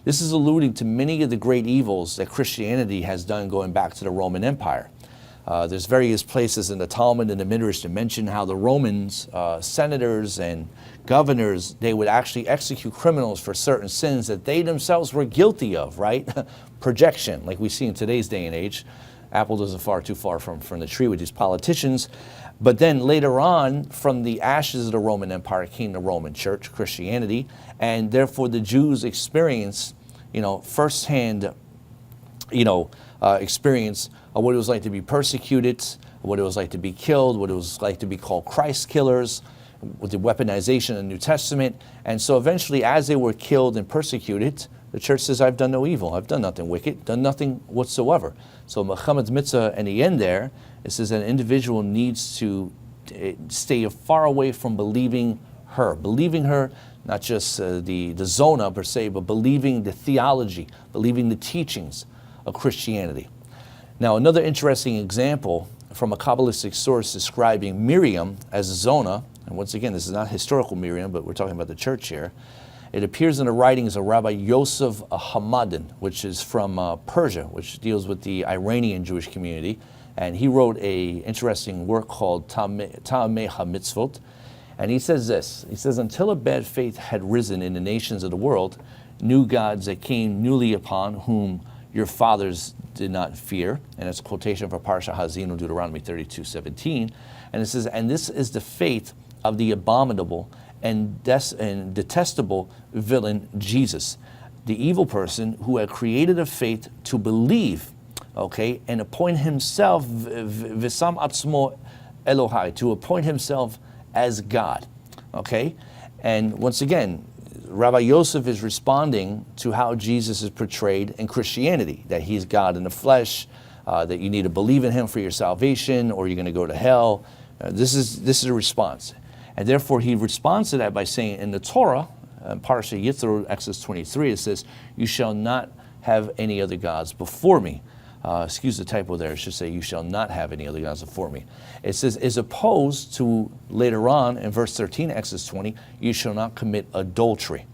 this is alluding to many of the great evils that Christianity has done going back to the Roman Empire. There's various places in the Talmud and the Midrash to mention how the Romans, senators and governors, they would actually execute criminals for certain sins that they themselves were guilty of, right? Projection, like we see in today's day and age. apple doesn't fall too far from the tree with these politicians. But then later on, from the ashes of the Roman Empire came the Roman Church, Christianity, and therefore the Jews experienced, firsthand, experience of what it was like to be persecuted, what it was like to be killed, what it was like to be called Christ killers, with the weaponization of the New Testament. And so eventually, as they were killed and persecuted, the church says, I've done no evil, I've done nothing wicked, done nothing whatsoever. So Muhammad's mitzvah in the end there, it says that an individual needs to stay far away from believing her, not just the zona per se, but believing the theology, believing the teachings of Christianity. Now, another interesting example from a Kabbalistic source describing Miriam as a zona, and once again, this is not historical Miriam, but we're talking about the church here. It appears in the writings of Rabbi Yosef Hamadan, which is from Persia, which deals with the Iranian Jewish community. And he wrote an interesting work called Ta'amei HaMitzvot. And he says this, he says, until a bad faith had risen in the nations of the world, new gods that came newly upon whom your fathers did not fear. And it's a quotation from Parashat Hazinu, Deuteronomy 32:17. And it says, and this is the faith of the abominable and detestable villain Jesus, the evil person who had created a faith to believe, and appoint himself, v'sam atzmo Elohai, to appoint himself as God, And once again, Rabbi Yosef is responding to how Jesus is portrayed in Christianity, that he's God in the flesh, that you need to believe in him for your salvation or you're going to go to hell. This is a response. And therefore he responds to that by saying in the Torah, Parashat Yetzirah, Exodus 23, it says, you shall not have any other gods before me. Excuse the typo there, it should say, you shall not have any other gods before me. It says, as opposed to later on in verse 13, Exodus 20, you shall not commit adultery,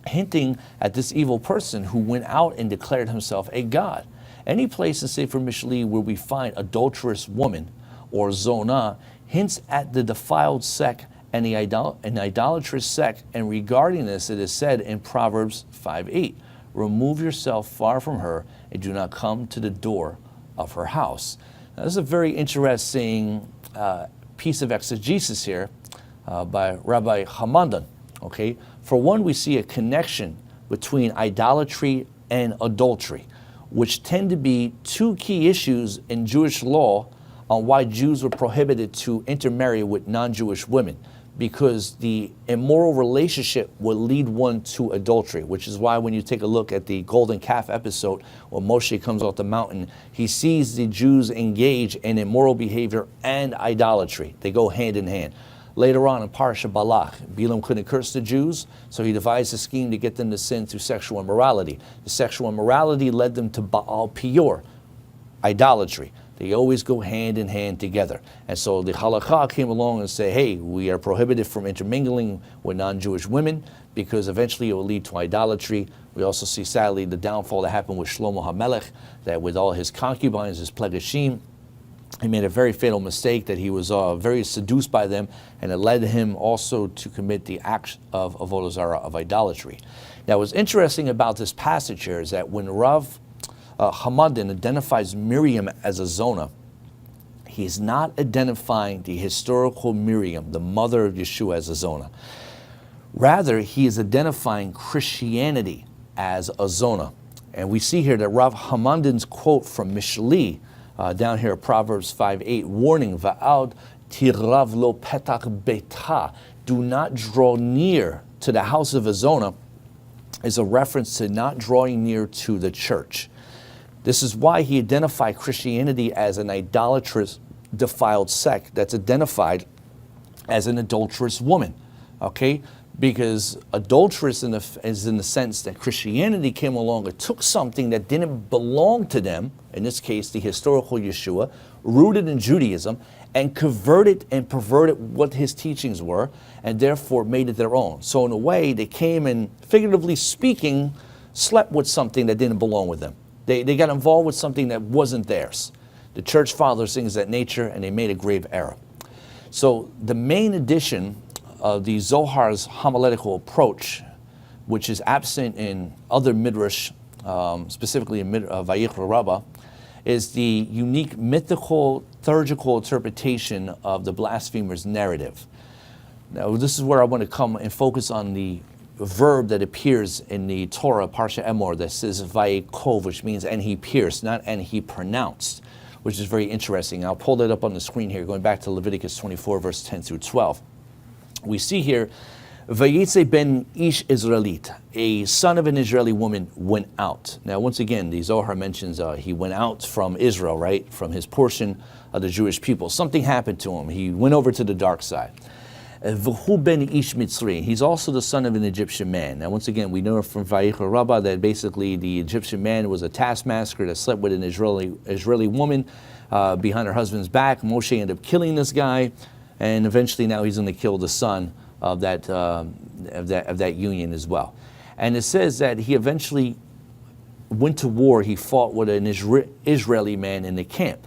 hinting at this evil person who went out and declared himself a god. Any place in Sefer Mishlei where we find adulterous woman or zona hints at the defiled sect and an idolatrous sect, and regarding this, it is said in Proverbs 5:8, remove yourself far from her and do not come to the door of her house. Now, this is a very interesting piece of exegesis here by Rabbi Hamadan. For one, we see a connection between idolatry and adultery, which tend to be two key issues in Jewish law on why Jews were prohibited to intermarry with non-Jewish women, because the immoral relationship will lead one to adultery, which is why when you take a look at the golden calf episode, when Moshe comes off the mountain, he sees the Jews engage in immoral behavior and idolatry. They go hand in hand. Later on in Parashat Balak, Bilam couldn't curse the Jews, so he devised a scheme to get them to sin through sexual immorality. The sexual immorality led them to Baal Peor, idolatry. They always go hand in hand together. And so the halakha came along and said, hey, we are prohibited from intermingling with non-Jewish women because eventually it will lead to idolatry. We also see, sadly, the downfall that happened with Shlomo HaMelech, that with all his concubines, his plegashim, he made a very fatal mistake, that he was very seduced by them, and it led him also to commit the act of avodah zarah, of idolatry. Now, what's interesting about this passage here is that when Rav Hamadan identifies Miriam as a zona, he's not identifying the historical Miriam, the mother of Yeshua, as a zona. Rather, he is identifying Christianity as a zona. And we see here that Rav Hamadan's quote from Mishlei, down here, Proverbs 5:8, warning, Va'ad tirav lo petach beta, do not draw near to the house of a zona, is a reference to not drawing near to the church. This is why he identified Christianity as an idolatrous, defiled sect that's identified as an adulterous woman, Because adulterous is in the sense that Christianity came along and took something that didn't belong to them, in this case the historical Yeshua, rooted in Judaism, and converted and perverted what his teachings were, and therefore made it their own. So in a way, they came and, figuratively speaking, slept with something that didn't belong with them. They got involved with something that wasn't theirs. The church fathers, things of that nature, and they made a grave error. So the main addition of the Zohar's homiletical approach, which is absent in other midrash, specifically in Vayikra Rabbah, is the unique mythical, theurgical interpretation of the blasphemer's narrative. Now, this is where I want to come and focus on the verb that appears in the Torah, Parashat Emor, that says vayikov, which means and he pierced, not and he pronounced, which is very interesting. I'll pull that up on the screen here, going back to Leviticus 24, verse 10 through 12. We see here, Vayitze ben ish Israelit, a son of an Israeli woman went out. Now, once again, the Zohar mentions he went out from Israel, right, from his portion of the Jewish people. Something happened to him. He went over to the dark side. V'hu ben ish Mitzri. He's also the son of an Egyptian man. Now, once again, we know from Vayichel Rabbah that basically the Egyptian man was a taskmaster that slept with an Israeli woman behind her husband's back. Moshe ended up killing this guy, and eventually now he's going to kill the son of that union as well. And it says that he eventually went to war. He fought with an Israeli man in the camp.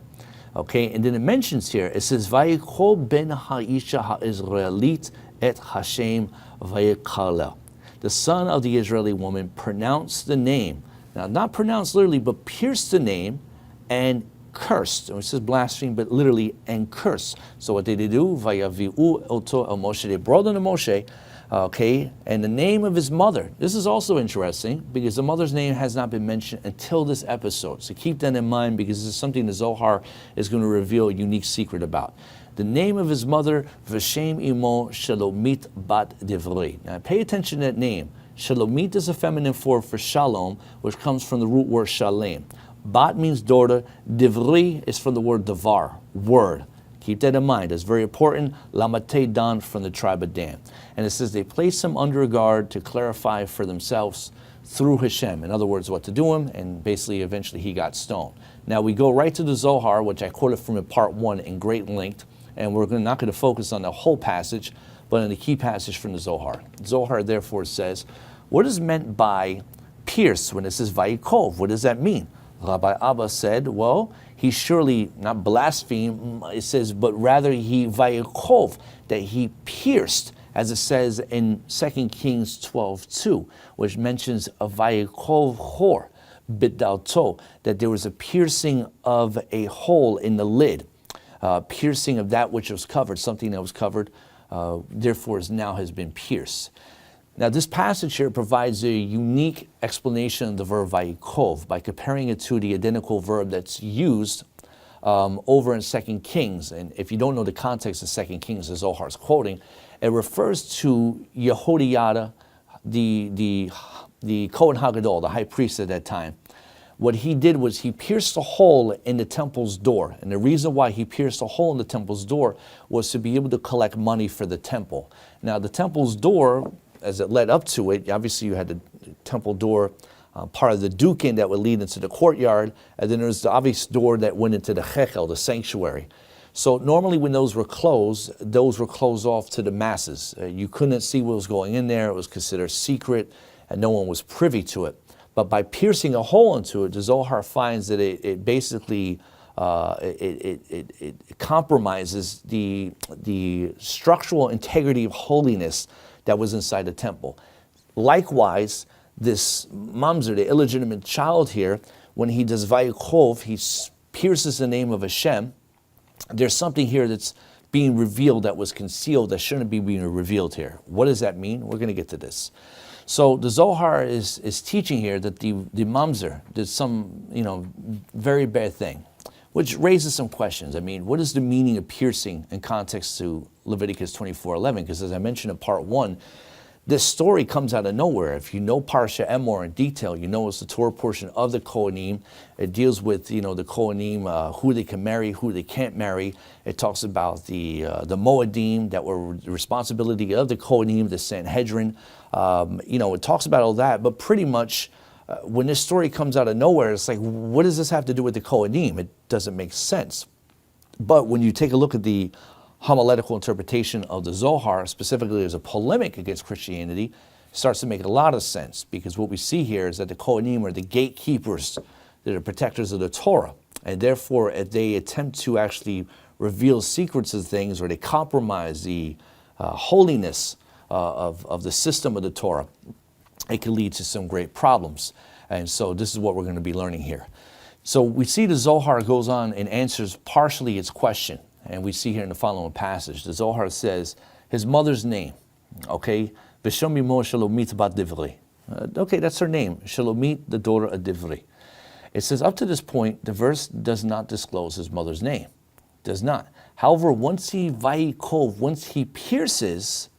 Okay, and then it mentions here, it says, Vayikol ben ha'isha ha'Israelit et Hashem vayikala. The son of the Israeli woman pronounced the name. Now, not pronounced literally, but pierced the name and cursed. It says blaspheme, but literally and cursed. So what did they do? Vayavi'u oto el Moshe. They brought him to Moshe, okay, and the name of his mother. This is also interesting because the mother's name has not been mentioned until this episode. So keep that in mind because this is something the Zohar is going to reveal a unique secret about. The name of his mother, V'shem imo Shalomit bat Divrei. Now pay attention to that name. Shalomit is a feminine form for shalom, which comes from the root word shalem. Bat means daughter. Divrei is from the word davar, word. Keep that in mind. It's very important. Lamatei Dan from the tribe of Dan. And it says they placed him under a guard to clarify for themselves through Hashem. In other words, what to do him, and basically eventually he got stoned. Now we go right to the Zohar, which I quoted from in part 1 in great length, and we're not going to focus on the whole passage, but on the key passage from the Zohar. Zohar therefore says, what is meant by pierce when it says vayikov? What does that mean? Rabbi Abba said, well, he surely not blasphemed, it says, but rather he vayikov, that he pierced, as it says in 2 Kings 12:2, which mentions a vayikov hor, bidalto, that there was a piercing of a hole in the lid, piercing of that which was covered, something that was covered, therefore now has been pierced. Now, this passage here provides a unique explanation of the verb vayikov by comparing it to the identical verb that's used over in 2 Kings. And if you don't know the context of 2 Kings, the Zohar is quoting, it refers to Yehoiada, the Kohen HaGadol, the high priest at that time. What he did was he pierced a hole in the temple's door. And the reason why he pierced a hole in the temple's door was to be able to collect money for the temple. Now, the temple's door, as it led up to it, obviously you had the temple door, part of the dukin that would lead into the courtyard, and then there's the obvious door that went into the hekel, the sanctuary. So normally when those were closed off to the masses. You couldn't see what was going in there. It was considered secret, and no one was privy to it. But by piercing a hole into it, the Zohar finds that it basically it compromises the structural integrity of holiness that was inside the temple. Likewise, this mamzer, the illegitimate child here, when he does vayikov, he pierces the name of Hashem. There's something here that's being revealed that was concealed that shouldn't be being revealed here. What does that mean? We're going to get to this. So the Zohar is teaching here that the mamzer did some, very bad thing, which raises some questions. I mean, what is the meaning of piercing in context to Leviticus 24:11? Because as I mentioned in part 1, this story comes out of nowhere. If you know Parashat Emor in detail, you know it's the Torah portion of the Kohanim. It deals with, the Kohanim, who they can marry, who they can't marry. It talks about the Moedim that were the responsibility of the Kohanim, the Sanhedrin. It talks about all that, but pretty much when this story comes out of nowhere, it's like, what does this have to do with the Kohanim? It doesn't make sense. But when you take a look at the homiletical interpretation of the Zohar, specifically as a polemic against Christianity, starts to make a lot of sense, because what we see here is that the Kohanim are the gatekeepers, they're the protectors of the Torah, and therefore if they attempt to actually reveal secrets of things, or they compromise the holiness of the system of the Torah, it can lead to some great problems. And so this is what we're going to be learning here. So we see the Zohar goes on and answers partially its question. And we see here in the following passage, the Zohar says, his mother's name, okay? V'shom imo Shalomit bat Divri. Okay, that's her name, Shalomit, the daughter of Divri. It says up to this point, the verse does not disclose his mother's name. Does not. However, once he pierces,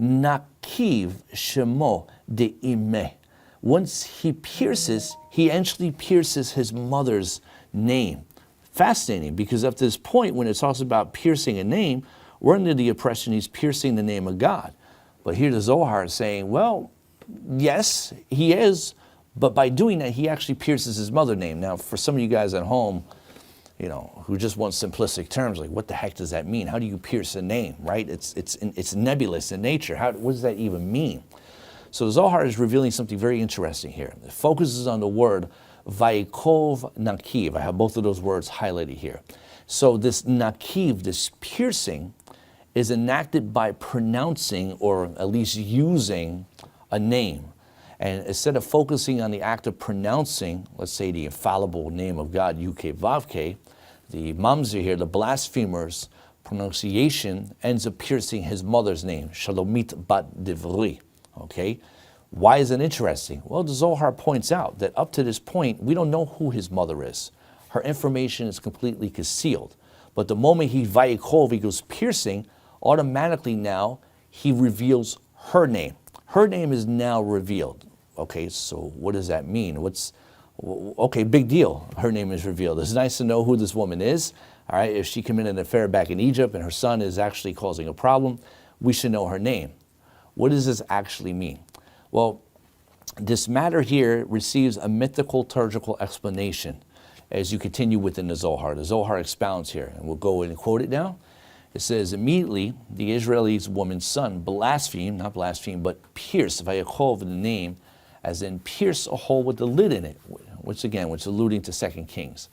nakiv shemo de imeh. Once he pierces, he actually pierces his mother's name. Fascinating, because up to this point, when it talks about piercing a name, we're under the impression he's piercing the name of God. But here the Zohar is saying, well, yes, he is, but by doing that, he actually pierces his mother's name. Now, for some of you guys at home, who just want simplistic terms, like what the heck does that mean? How do you pierce a name, right? It's nebulous in nature. What does that even mean? So the Zohar is revealing something very interesting here. It focuses on the word Vayikov nakiv. I have both of those words highlighted here. So this nakiv, this piercing, is enacted by pronouncing or at least using a name. And instead of focusing on the act of pronouncing, let's say the infallible name of God, Yud Vav Kei, the mamzer here, the blasphemer's pronunciation ends up piercing his mother's name, Shalomit bat Divri. Okay? Why is it interesting? Well, the Zohar points out that up to this point, we don't know who his mother is. Her information is completely concealed. But the moment he vayikov, he goes piercing, automatically now he reveals her name. Her name is now revealed. Okay, so what does that mean? Okay, big deal. Her name is revealed. It's nice to know who this woman is. All right, if she committed an affair back in Egypt and her son is actually causing a problem, we should know her name. What does this actually mean? Well, this matter here receives a mythical liturgical explanation as you continue within the Zohar. The Zohar expounds here, and we'll go and quote it now. It says, immediately the Israelite woman's son not blasphemed, but pierced, vayakov, the name, as in pierce a hole with the lid in it, which alluding to 2 Kings.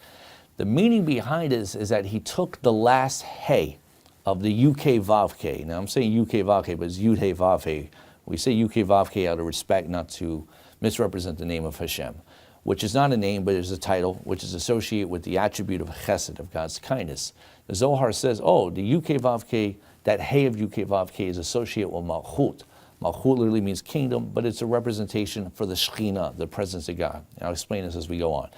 The meaning behind it is that he took the last hey of the UK Vav K. Now I'm saying UK Vav K, but it's Yud He Vav He. We say UK Vav K out of respect, not to misrepresent the name of Hashem, which is not a name, but is a title, which is associated with the attribute of chesed, of God's kindness. The Zohar says, the UK Vav K, that Hey of UK Vav K is associated with Malchut. Malchut literally means kingdom, but it's a representation for the Shekhinah, the presence of God. And I'll explain this as we go on.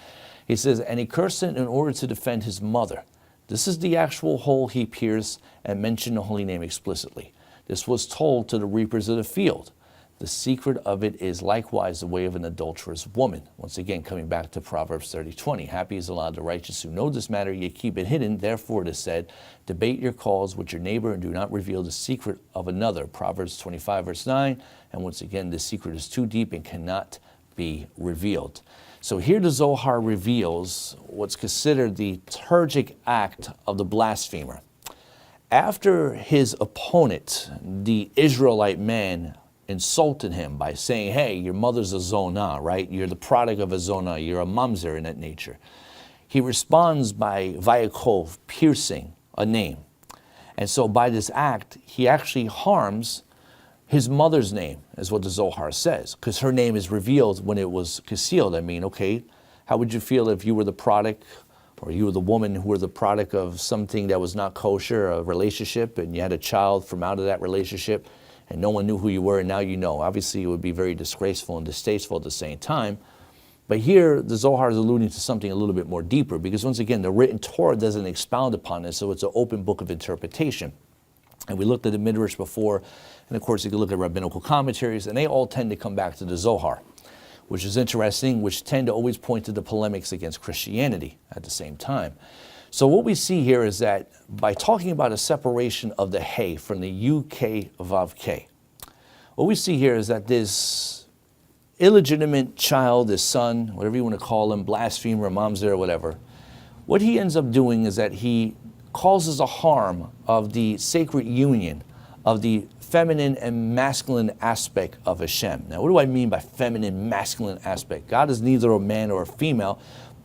He says, and he cursed it in order to defend his mother. This is the actual hole he pierced and mentioned the holy name explicitly. This was told to the reapers of the field. The secret of it is likewise the way of an adulterous woman. Once again, coming back to Proverbs 30:20. Happy is Allah the righteous who know this matter, yet keep it hidden. Therefore it is said, debate your cause with your neighbor and do not reveal the secret of another. Proverbs 25:9. And once again, the secret is too deep and cannot be revealed. So here the Zohar reveals what's considered the liturgic act of the blasphemer. After his opponent, the Israelite man, insulted him by saying, hey, your mother's a zonah, right? You're the product of a zonah. You're a mamzer in that nature. He responds by vayakov, piercing a name. And so by this act, he actually harms his mother's name, is what the Zohar says, because her name is revealed when it was concealed. I mean, okay, how would you feel if you were the product, or you were the woman who were the product of something that was not kosher, a relationship, and you had a child from out of that relationship, and no one knew who you were, and now you know. Obviously, it would be very disgraceful and distasteful at the same time. But here, the Zohar is alluding to something a little bit more deeper, because once again, the written Torah doesn't expound upon this, so it's an open book of interpretation. And we looked at the Midrash before, and of course, you can look at rabbinical commentaries, and they all tend to come back to the Zohar, which is interesting, which tend to always point to the polemics against Christianity at the same time. So what we see here is that by talking about a separation of the Hey from the UK Vav K, what we see here is that this illegitimate child, this son, whatever you want to call him, blasphemer, mamzer, or whatever, what he ends up doing is that he causes a harm of the sacred union of the feminine and masculine aspect of Hashem. Now, what do I mean by feminine, masculine aspect? God is neither a man or a female,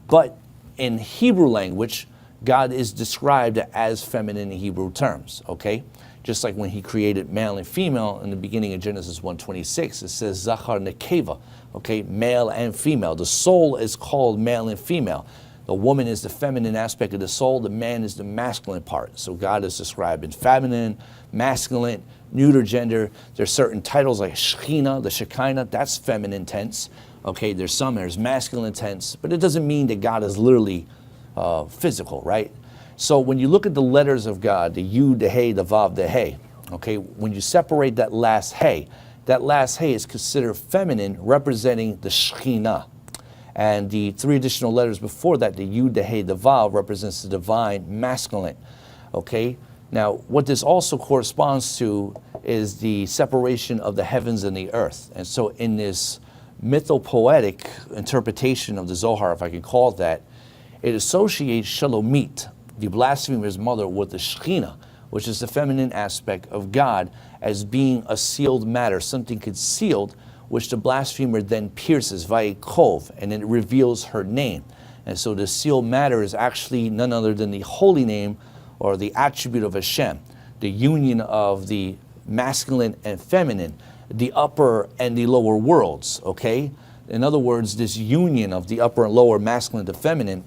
but in Hebrew language, God is described as feminine in Hebrew terms, okay? Just like when he created male and female in the beginning of Genesis 1:26, it says Zachar Nekeva, okay, male and female. The soul is called male and female. The woman is the feminine aspect of the soul. The man is the masculine part. So God is described in feminine, masculine, neuter gender. There's certain titles like Shekhinah, the Shekinah, that's feminine tense. Okay, there's masculine tense, but it doesn't mean that God is literally physical, right? So when you look at the letters of God, the Yud, the Hey, the Vav, the Hey, okay, when you separate that last Hey is considered feminine, representing the Shekhinah. And the 3 additional letters before that, the Yud, the Hey, the Vav, represents the divine masculine. Okay? Now, what this also corresponds to is the separation of the heavens and the earth. And so in this mythopoetic interpretation of the Zohar, if I can call it that, it associates Shalomit, the blasphemer's mother, with the Shekhinah, which is the feminine aspect of God, as being a sealed matter, something concealed, which the blasphemer then pierces, vayikov, and it reveals her name. And so the sealed matter is actually none other than the holy name or the attribute of Hashem, the union of the masculine and feminine, the upper and the lower worlds, okay? In other words, this union of the upper and lower, masculine to feminine,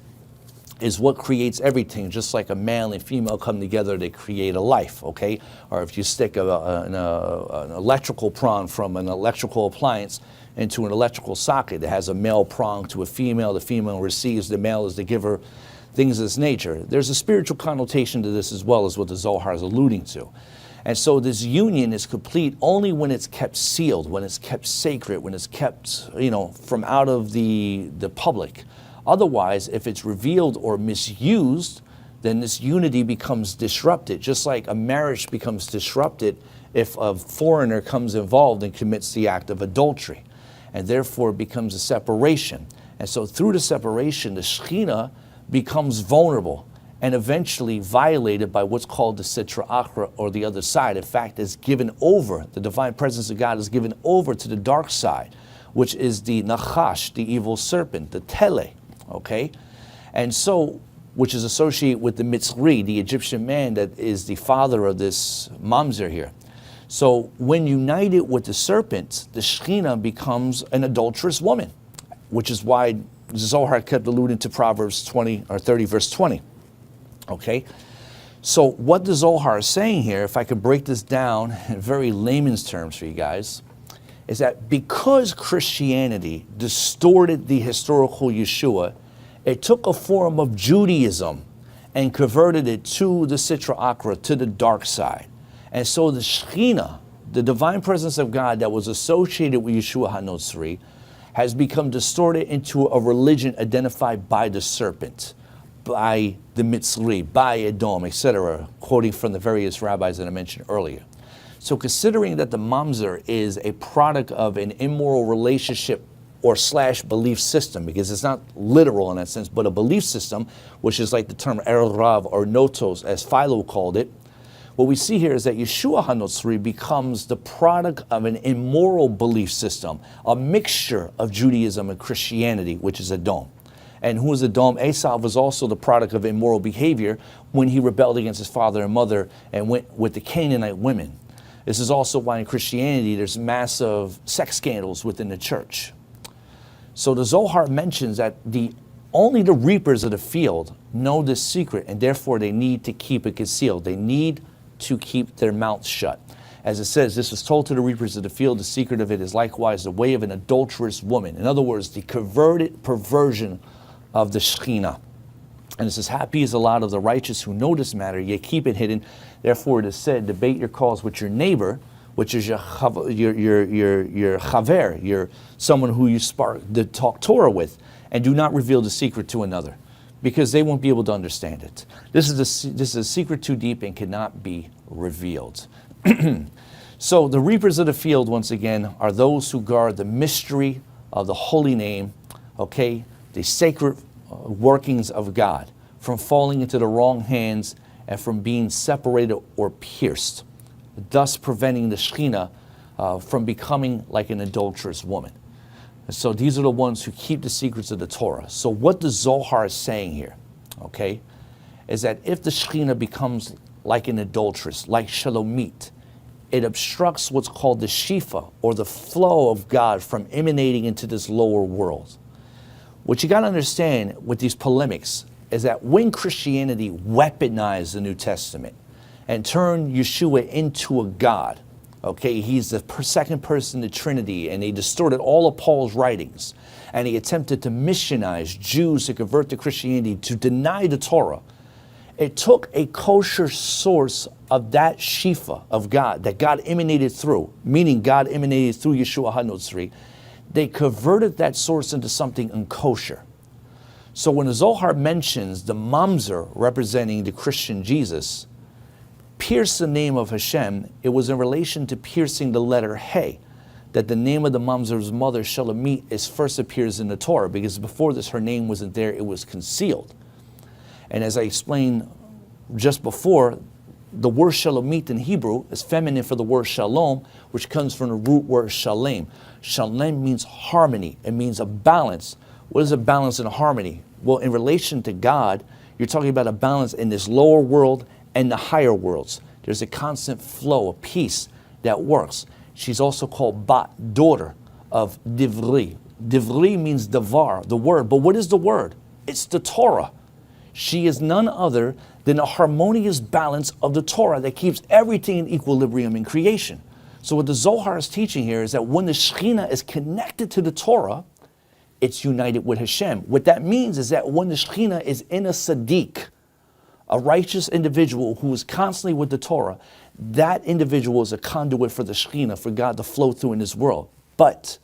is what creates everything. Just like a male and female come together, they create a life, okay? Or if you stick an electrical prong from an electrical appliance into an electrical socket that has a male prong to a female, the female receives, the male is the giver, things of this nature. There's a spiritual connotation to this as well, as what the Zohar is alluding to. And so this union is complete only when it's kept sealed, when it's kept sacred, when it's kept, from out of the public. Otherwise, if it's revealed or misused, then this unity becomes disrupted, just like a marriage becomes disrupted if a foreigner comes involved and commits the act of adultery, and therefore it becomes a separation. And so through the separation, the Shekhinah becomes vulnerable and eventually violated by what's called the Sitra Achra, or the other side. In fact, is given over, the divine presence of God is given over to the dark side, which is the Nachash, the evil serpent, the Tele. Okay, and so, which is associated with the Mitzri, the Egyptian man that is the father of this mamzer here. So when united with the serpent, the Shekhinah becomes an adulterous woman, which is why Zohar kept alluding to Proverbs 20 or 30 verse 20. Okay, so what the Zohar is saying here, if I could break this down in very layman's terms for you guys, is that because Christianity distorted the historical Yeshua, it took a form of Judaism and converted it to the Sitra Achra, to the dark side. And so the Shekhinah, the divine presence of God that was associated with Y'shua HaNotsri, has become distorted into a religion identified by the serpent, by the Mitzri, by Edom, etc., quoting from the various rabbis that I mentioned earlier. So considering that the mamzer is a product of an immoral relationship or / belief system, because it's not literal in that sense, but a belief system, which is like the term Rav or Notos, as Philo called it, what we see here is that Y'shua HaNotsri becomes the product of an immoral belief system, a mixture of Judaism and Christianity, which is Edom. And who is Edom? Esau was also the product of immoral behavior when he rebelled against his father and mother and went with the Canaanite women. This is also why in Christianity there's massive sex scandals within the church. So the Zohar mentions that only the reapers of the field know this secret, and therefore they need to keep it concealed. They need to keep their mouths shut. As it says, this was told to the reapers of the field, the secret of it is likewise the way of an adulterous woman. In other words, the converted perversion of the Shekhinah. And it says, happy is the lot of the righteous who know this matter, yet keep it hidden. Therefore it is said, debate your cause with your neighbor, which is your chaver, your someone who you talk Torah with, and do not reveal the secret to another, because they won't be able to understand it. This is a secret too deep and cannot be revealed. So the reapers of the field, once again, are those who guard the mystery of the holy name, okay, the sacred workings of God, from falling into the wrong hands and from being separated or pierced, thus preventing the Shekhinah from becoming like an adulterous woman. And so these are the ones who keep the secrets of the Torah. So what the Zohar is saying here, okay, is that if the Shekhinah becomes like an adulteress, like Shalomit, it obstructs what's called the Shifa, or the flow of God from emanating into this lower world. What you got to understand with these polemics is that when Christianity weaponized the New Testament and turned Yeshua into a god, okay, he's the second person in the Trinity, and they distorted all of Paul's writings, and he attempted to missionize Jews to convert to Christianity, to deny the Torah. It took a kosher source of that Shifa of God, that God emanated through, meaning God emanated through Y'shua HaNotsri. They converted that source into something unkosher. So when the Zohar mentions the mamzer representing the Christian Jesus, pierce the name of Hashem, it was in relation to piercing the letter He, that the name of the mamzer's mother, Shalomit, is first appears in the Torah, because before this her name wasn't there, it was concealed. And as I explained just before, the word Shalomit in Hebrew is feminine for the word Shalom, which comes from the root word Shalem. Shalem means harmony. It means a balance. What is a balance and a harmony? Well, in relation to God, you're talking about a balance in this lower world and the higher worlds. There's a constant flow, a peace that works. She's also called Bat, daughter of Divri. Divri means Davar, the word. But what is the word? It's the Torah. She is none other than a harmonious balance of the Torah that keeps everything in equilibrium in creation. So what the Zohar is teaching here is that when the Shekhinah is connected to the Torah, it's united with Hashem. What that means is that when the Shekhinah is in a Tzaddik, a righteous individual who is constantly with the Torah, that individual is a conduit for the Shekhinah, for God to flow through in this world. But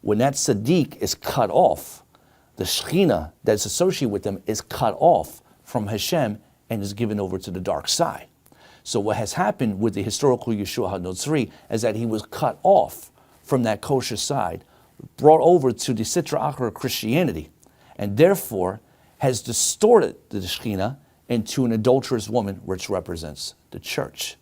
when that Tzaddik is cut off, the Shekhinah that's associated with them is cut off from Hashem and is given over to the dark side. So what has happened with the historical Y'shua HaNotsri is that he was cut off from that kosher side, brought over to the Sitra Achra Christianity, and therefore has distorted the Shekhinah into an adulterous woman, which represents the church.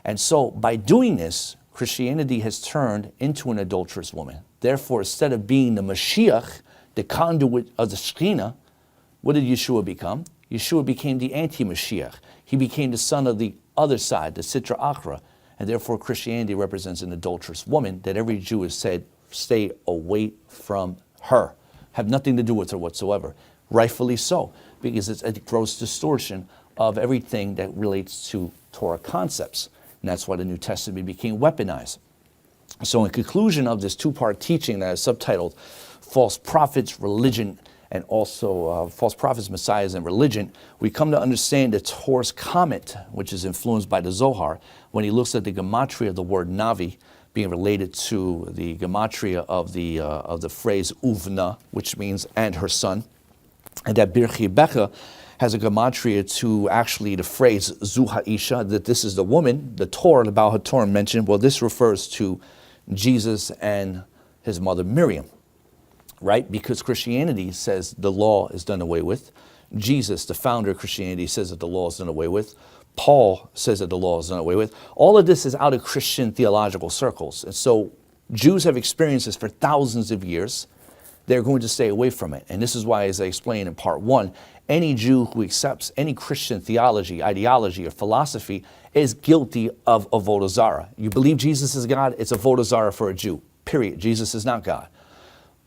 And so by doing this, Christianity has turned into an adulterous woman. Therefore, instead of being the Mashiach, the conduit of the Shekhinah, what did Yeshua become? Yeshua became the anti-Mashiach. He became the son of the other side, the Sitra Achra, and therefore Christianity represents an adulterous woman that every Jew is said, stay away from her. Have nothing to do with her whatsoever. Rightfully so, because it's a gross distortion of everything that relates to Torah concepts. And that's why the New Testament became weaponized. So in conclusion of this two-part teaching that is subtitled False Prophets, Religion, and also False Prophets, Messiahs, and Religion, we come to understand that Torah's comment, which is influenced by the Zohar, when he looks at the gematria of the word Navi, being related to the gematria of the phrase Uvna, which means and her son, and that b'kribך has a gematria to actually the phrase Zu ha'isha, that this is the woman. The Torah, the Baal HaTorah mentioned, well, this refers to Jesus and his mother Miriam, right? Because Christianity says the law is done away with. Jesus, the founder of Christianity, says that the law is done away with. Paul says that the law is done away with. All of this is out of Christian theological circles. And so Jews have experienced this for thousands of years. They're going to stay away from it. And this is why, as I explained in part 1, any Jew who accepts any Christian theology, ideology, or philosophy is guilty of avodah zarah. You believe Jesus is God, it's avodah zarah for a Jew, period. Jesus is not God.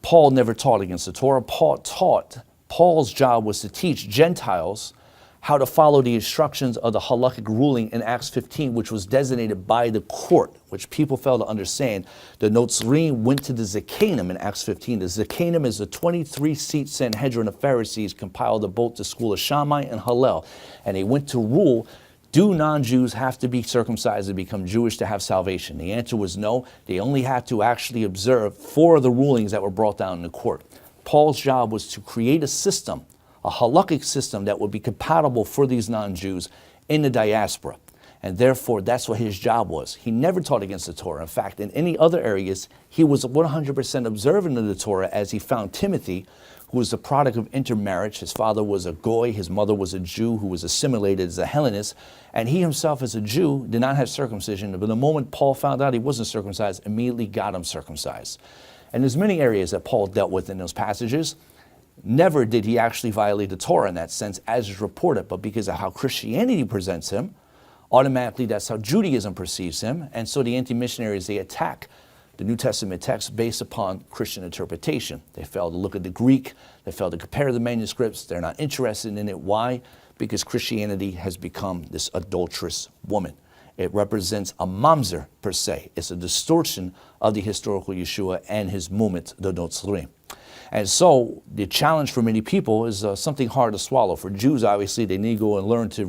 Paul never taught against the Torah. Paul's job was to teach Gentiles how to follow the instructions of the halakhic ruling in Acts 15, which was designated by the court, which people fail to understand. The Notzrim went to the Zekanim in Acts 15. The Zekanim is a 23-seat Sanhedrin of Pharisees compiled of both the school of Shammai and Hillel. And they went to rule, do non-Jews have to be circumcised to become Jewish to have salvation? The answer was no. They only had to actually observe 4 of the rulings that were brought down in the court. Paul's job was to create a system, a halakhic system that would be compatible for these non-Jews in the diaspora. And therefore, that's what his job was. He never taught against the Torah. In fact, in any other areas, he was 100% observant of the Torah, as he found Timothy, who was the product of intermarriage. His father was a Goy, his mother was a Jew who was assimilated as a Hellenist, and he himself as a Jew did not have circumcision. But the moment Paul found out he wasn't circumcised, immediately got him circumcised. And there's many areas that Paul dealt with in those passages. Never did he actually violate the Torah in that sense, as is reported, but because of how Christianity presents him, automatically that's how Judaism perceives him. And so the anti-missionaries, they attack the New Testament text based upon Christian interpretation. They fail to look at the Greek. They fail to compare the manuscripts. They're not interested in it. Why? Because Christianity has become this adulterous woman. It represents a mamzer, per se. It's a distortion of the historical Yeshua and his movement, the Notzri. And so the challenge for many people is something hard to swallow. For Jews, obviously, they need to go and learn to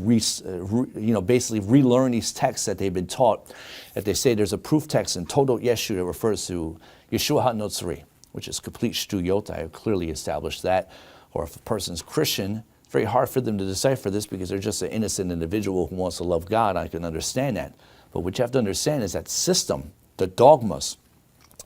basically relearn these texts that they've been taught. That they say there's a proof text in Toldos Yeshu that refers to Y'shua HaNotsri, which is complete shtuyot. I have clearly established that. Or if a person's Christian, it's very hard for them to decipher this because they're just an innocent individual who wants to love God. I can understand that. But what you have to understand is that system, the dogmas,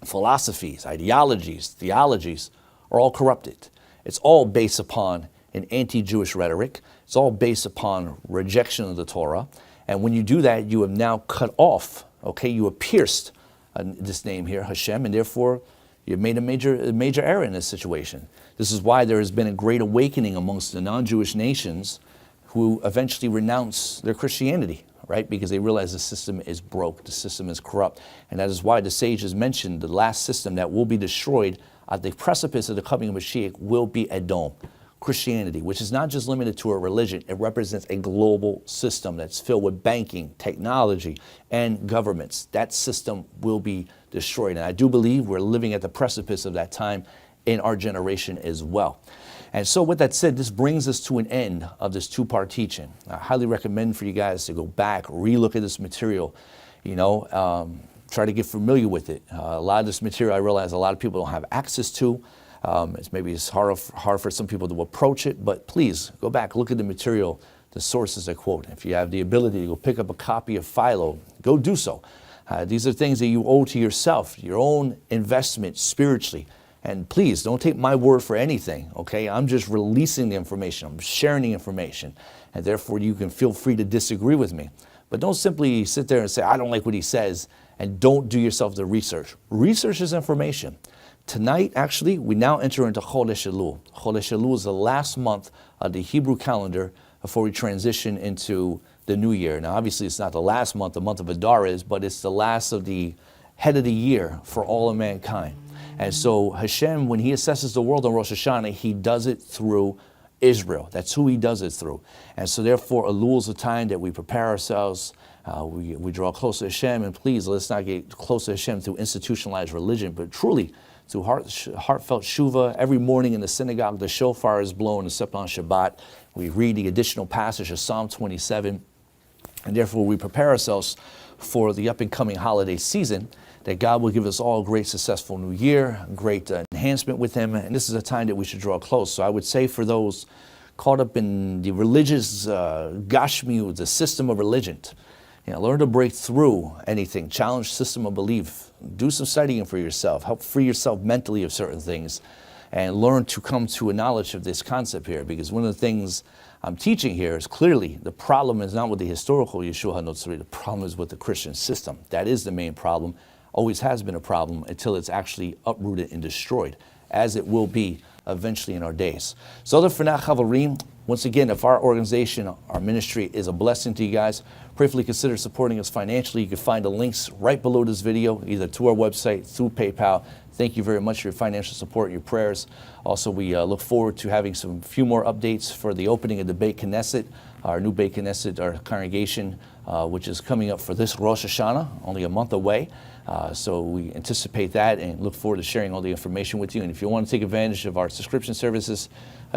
philosophies, ideologies, theologies, are all corrupted. It's all based upon an anti-Jewish rhetoric. It's all based upon rejection of the Torah. And when you do that, you have now cut off, okay, you have pierced this name here, Hashem, and therefore you've made a major error in this situation. This is why there has been a great awakening amongst the non-Jewish nations who eventually renounce their Christianity, right? Because they realize the system is broke, the system is corrupt. And that is why the sages mentioned the last system that will be destroyed at the precipice of the coming of Mashiach will be Edom, Christianity, which is not just limited to a religion. It represents a global system that's filled with banking, technology, and governments. That system will be destroyed. And I do believe we're living at the precipice of that time in our generation as well. And so with that said, this brings us to an end of this two-part teaching. I highly recommend for you guys to go back, relook at this material, try to get familiar with it. A lot of this material I realize a lot of people don't have access to. It's hard for some people to approach it, but please go back, look at the material, the sources I quote. If you have the ability to go pick up a copy of Philo, go do so. These are things that you owe to yourself, your own investment spiritually. And please don't take my word for anything, okay? I'm just releasing the information. I'm sharing the information. And therefore you can feel free to disagree with me. But don't simply sit there and say, I don't like what he says, and don't do yourself the research. Research is information. Tonight, actually, we now enter into Chodesh Elul. Chodesh Elul is the last month of the Hebrew calendar before we transition into the new year. Now, obviously, it's not the last month, the month of Adar is, but it's the last of the head of the year for all of mankind. And so Hashem, when he assesses the world on Rosh Hashanah, he does it through Israel. That's who he does it through. And so therefore, Elul is a time that we prepare ourselves, we draw close to Hashem, and please, let's not get close to Hashem through institutionalized religion, but truly through heartfelt shuva. Every morning in the synagogue, the shofar is blown, except on Shabbat. We read the additional passage of Psalm 27, and therefore we prepare ourselves for the up-and-coming holiday season, that God will give us all a great successful new year, great enhancement with him, and this is a time that we should draw close. So I would say for those caught up in the religious gashmiut, the system of religion, learn to break through anything, challenge system of belief, do some studying for yourself, help free yourself mentally of certain things, and learn to come to a knowledge of this concept here, because one of the things I'm teaching here is clearly the problem is not with the historical Y'shua HaNotsri, the problem is with the Christian system. That is the main problem. Always has been a problem until it's actually uprooted and destroyed, as it will be eventually in our days. So the Fernach Chavarim, once again, if our organization, our ministry is a blessing to you guys, prayerfully consider supporting us financially. You can find the links right below this video, either to our website, through PayPal. Thank you very much for your financial support, your prayers. Also, we look forward to having few more updates for the opening of the Beit Knesset, our new Beit Knesset, our congregation, which is coming up for this Rosh Hashanah, only a month away. So we anticipate that and look forward to sharing all the information with you. And if you want to take advantage of our subscription services,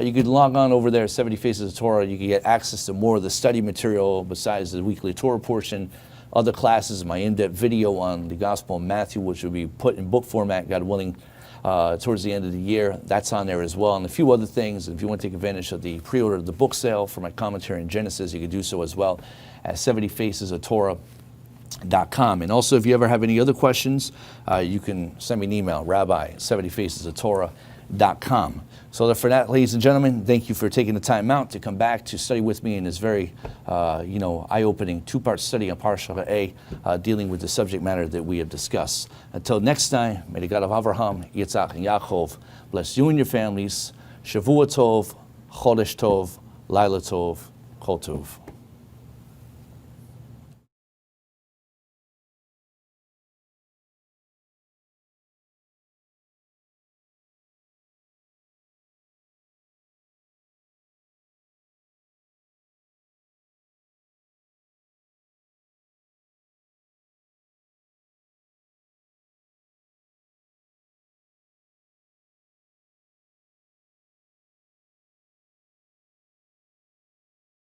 you can log on over there, 70 Faces of Torah. You can get access to more of the study material besides the weekly Torah portion, other classes, my in-depth video on the Gospel of Matthew, which will be put in book format, God willing, towards the end of the year. That's on there as well. And a few other things. If you want to take advantage of the pre-order of the book sale for my commentary in Genesis, you can do so as well at 70facesoftorah.com. And also, if you ever have any other questions, you can send me an email, Rabbi, 70facesoftorah.com. So for that, ladies and gentlemen, thank you for taking the time out to come back to study with me in this very, eye-opening two-part study on Parashat Re'eh, dealing with the subject matter that we have discussed. Until next time, may the God of Avraham, Yitzhak, and Yaakov bless you and your families. Shavua Tov, Chodesh Tov, Laila Tov, Kol Tov.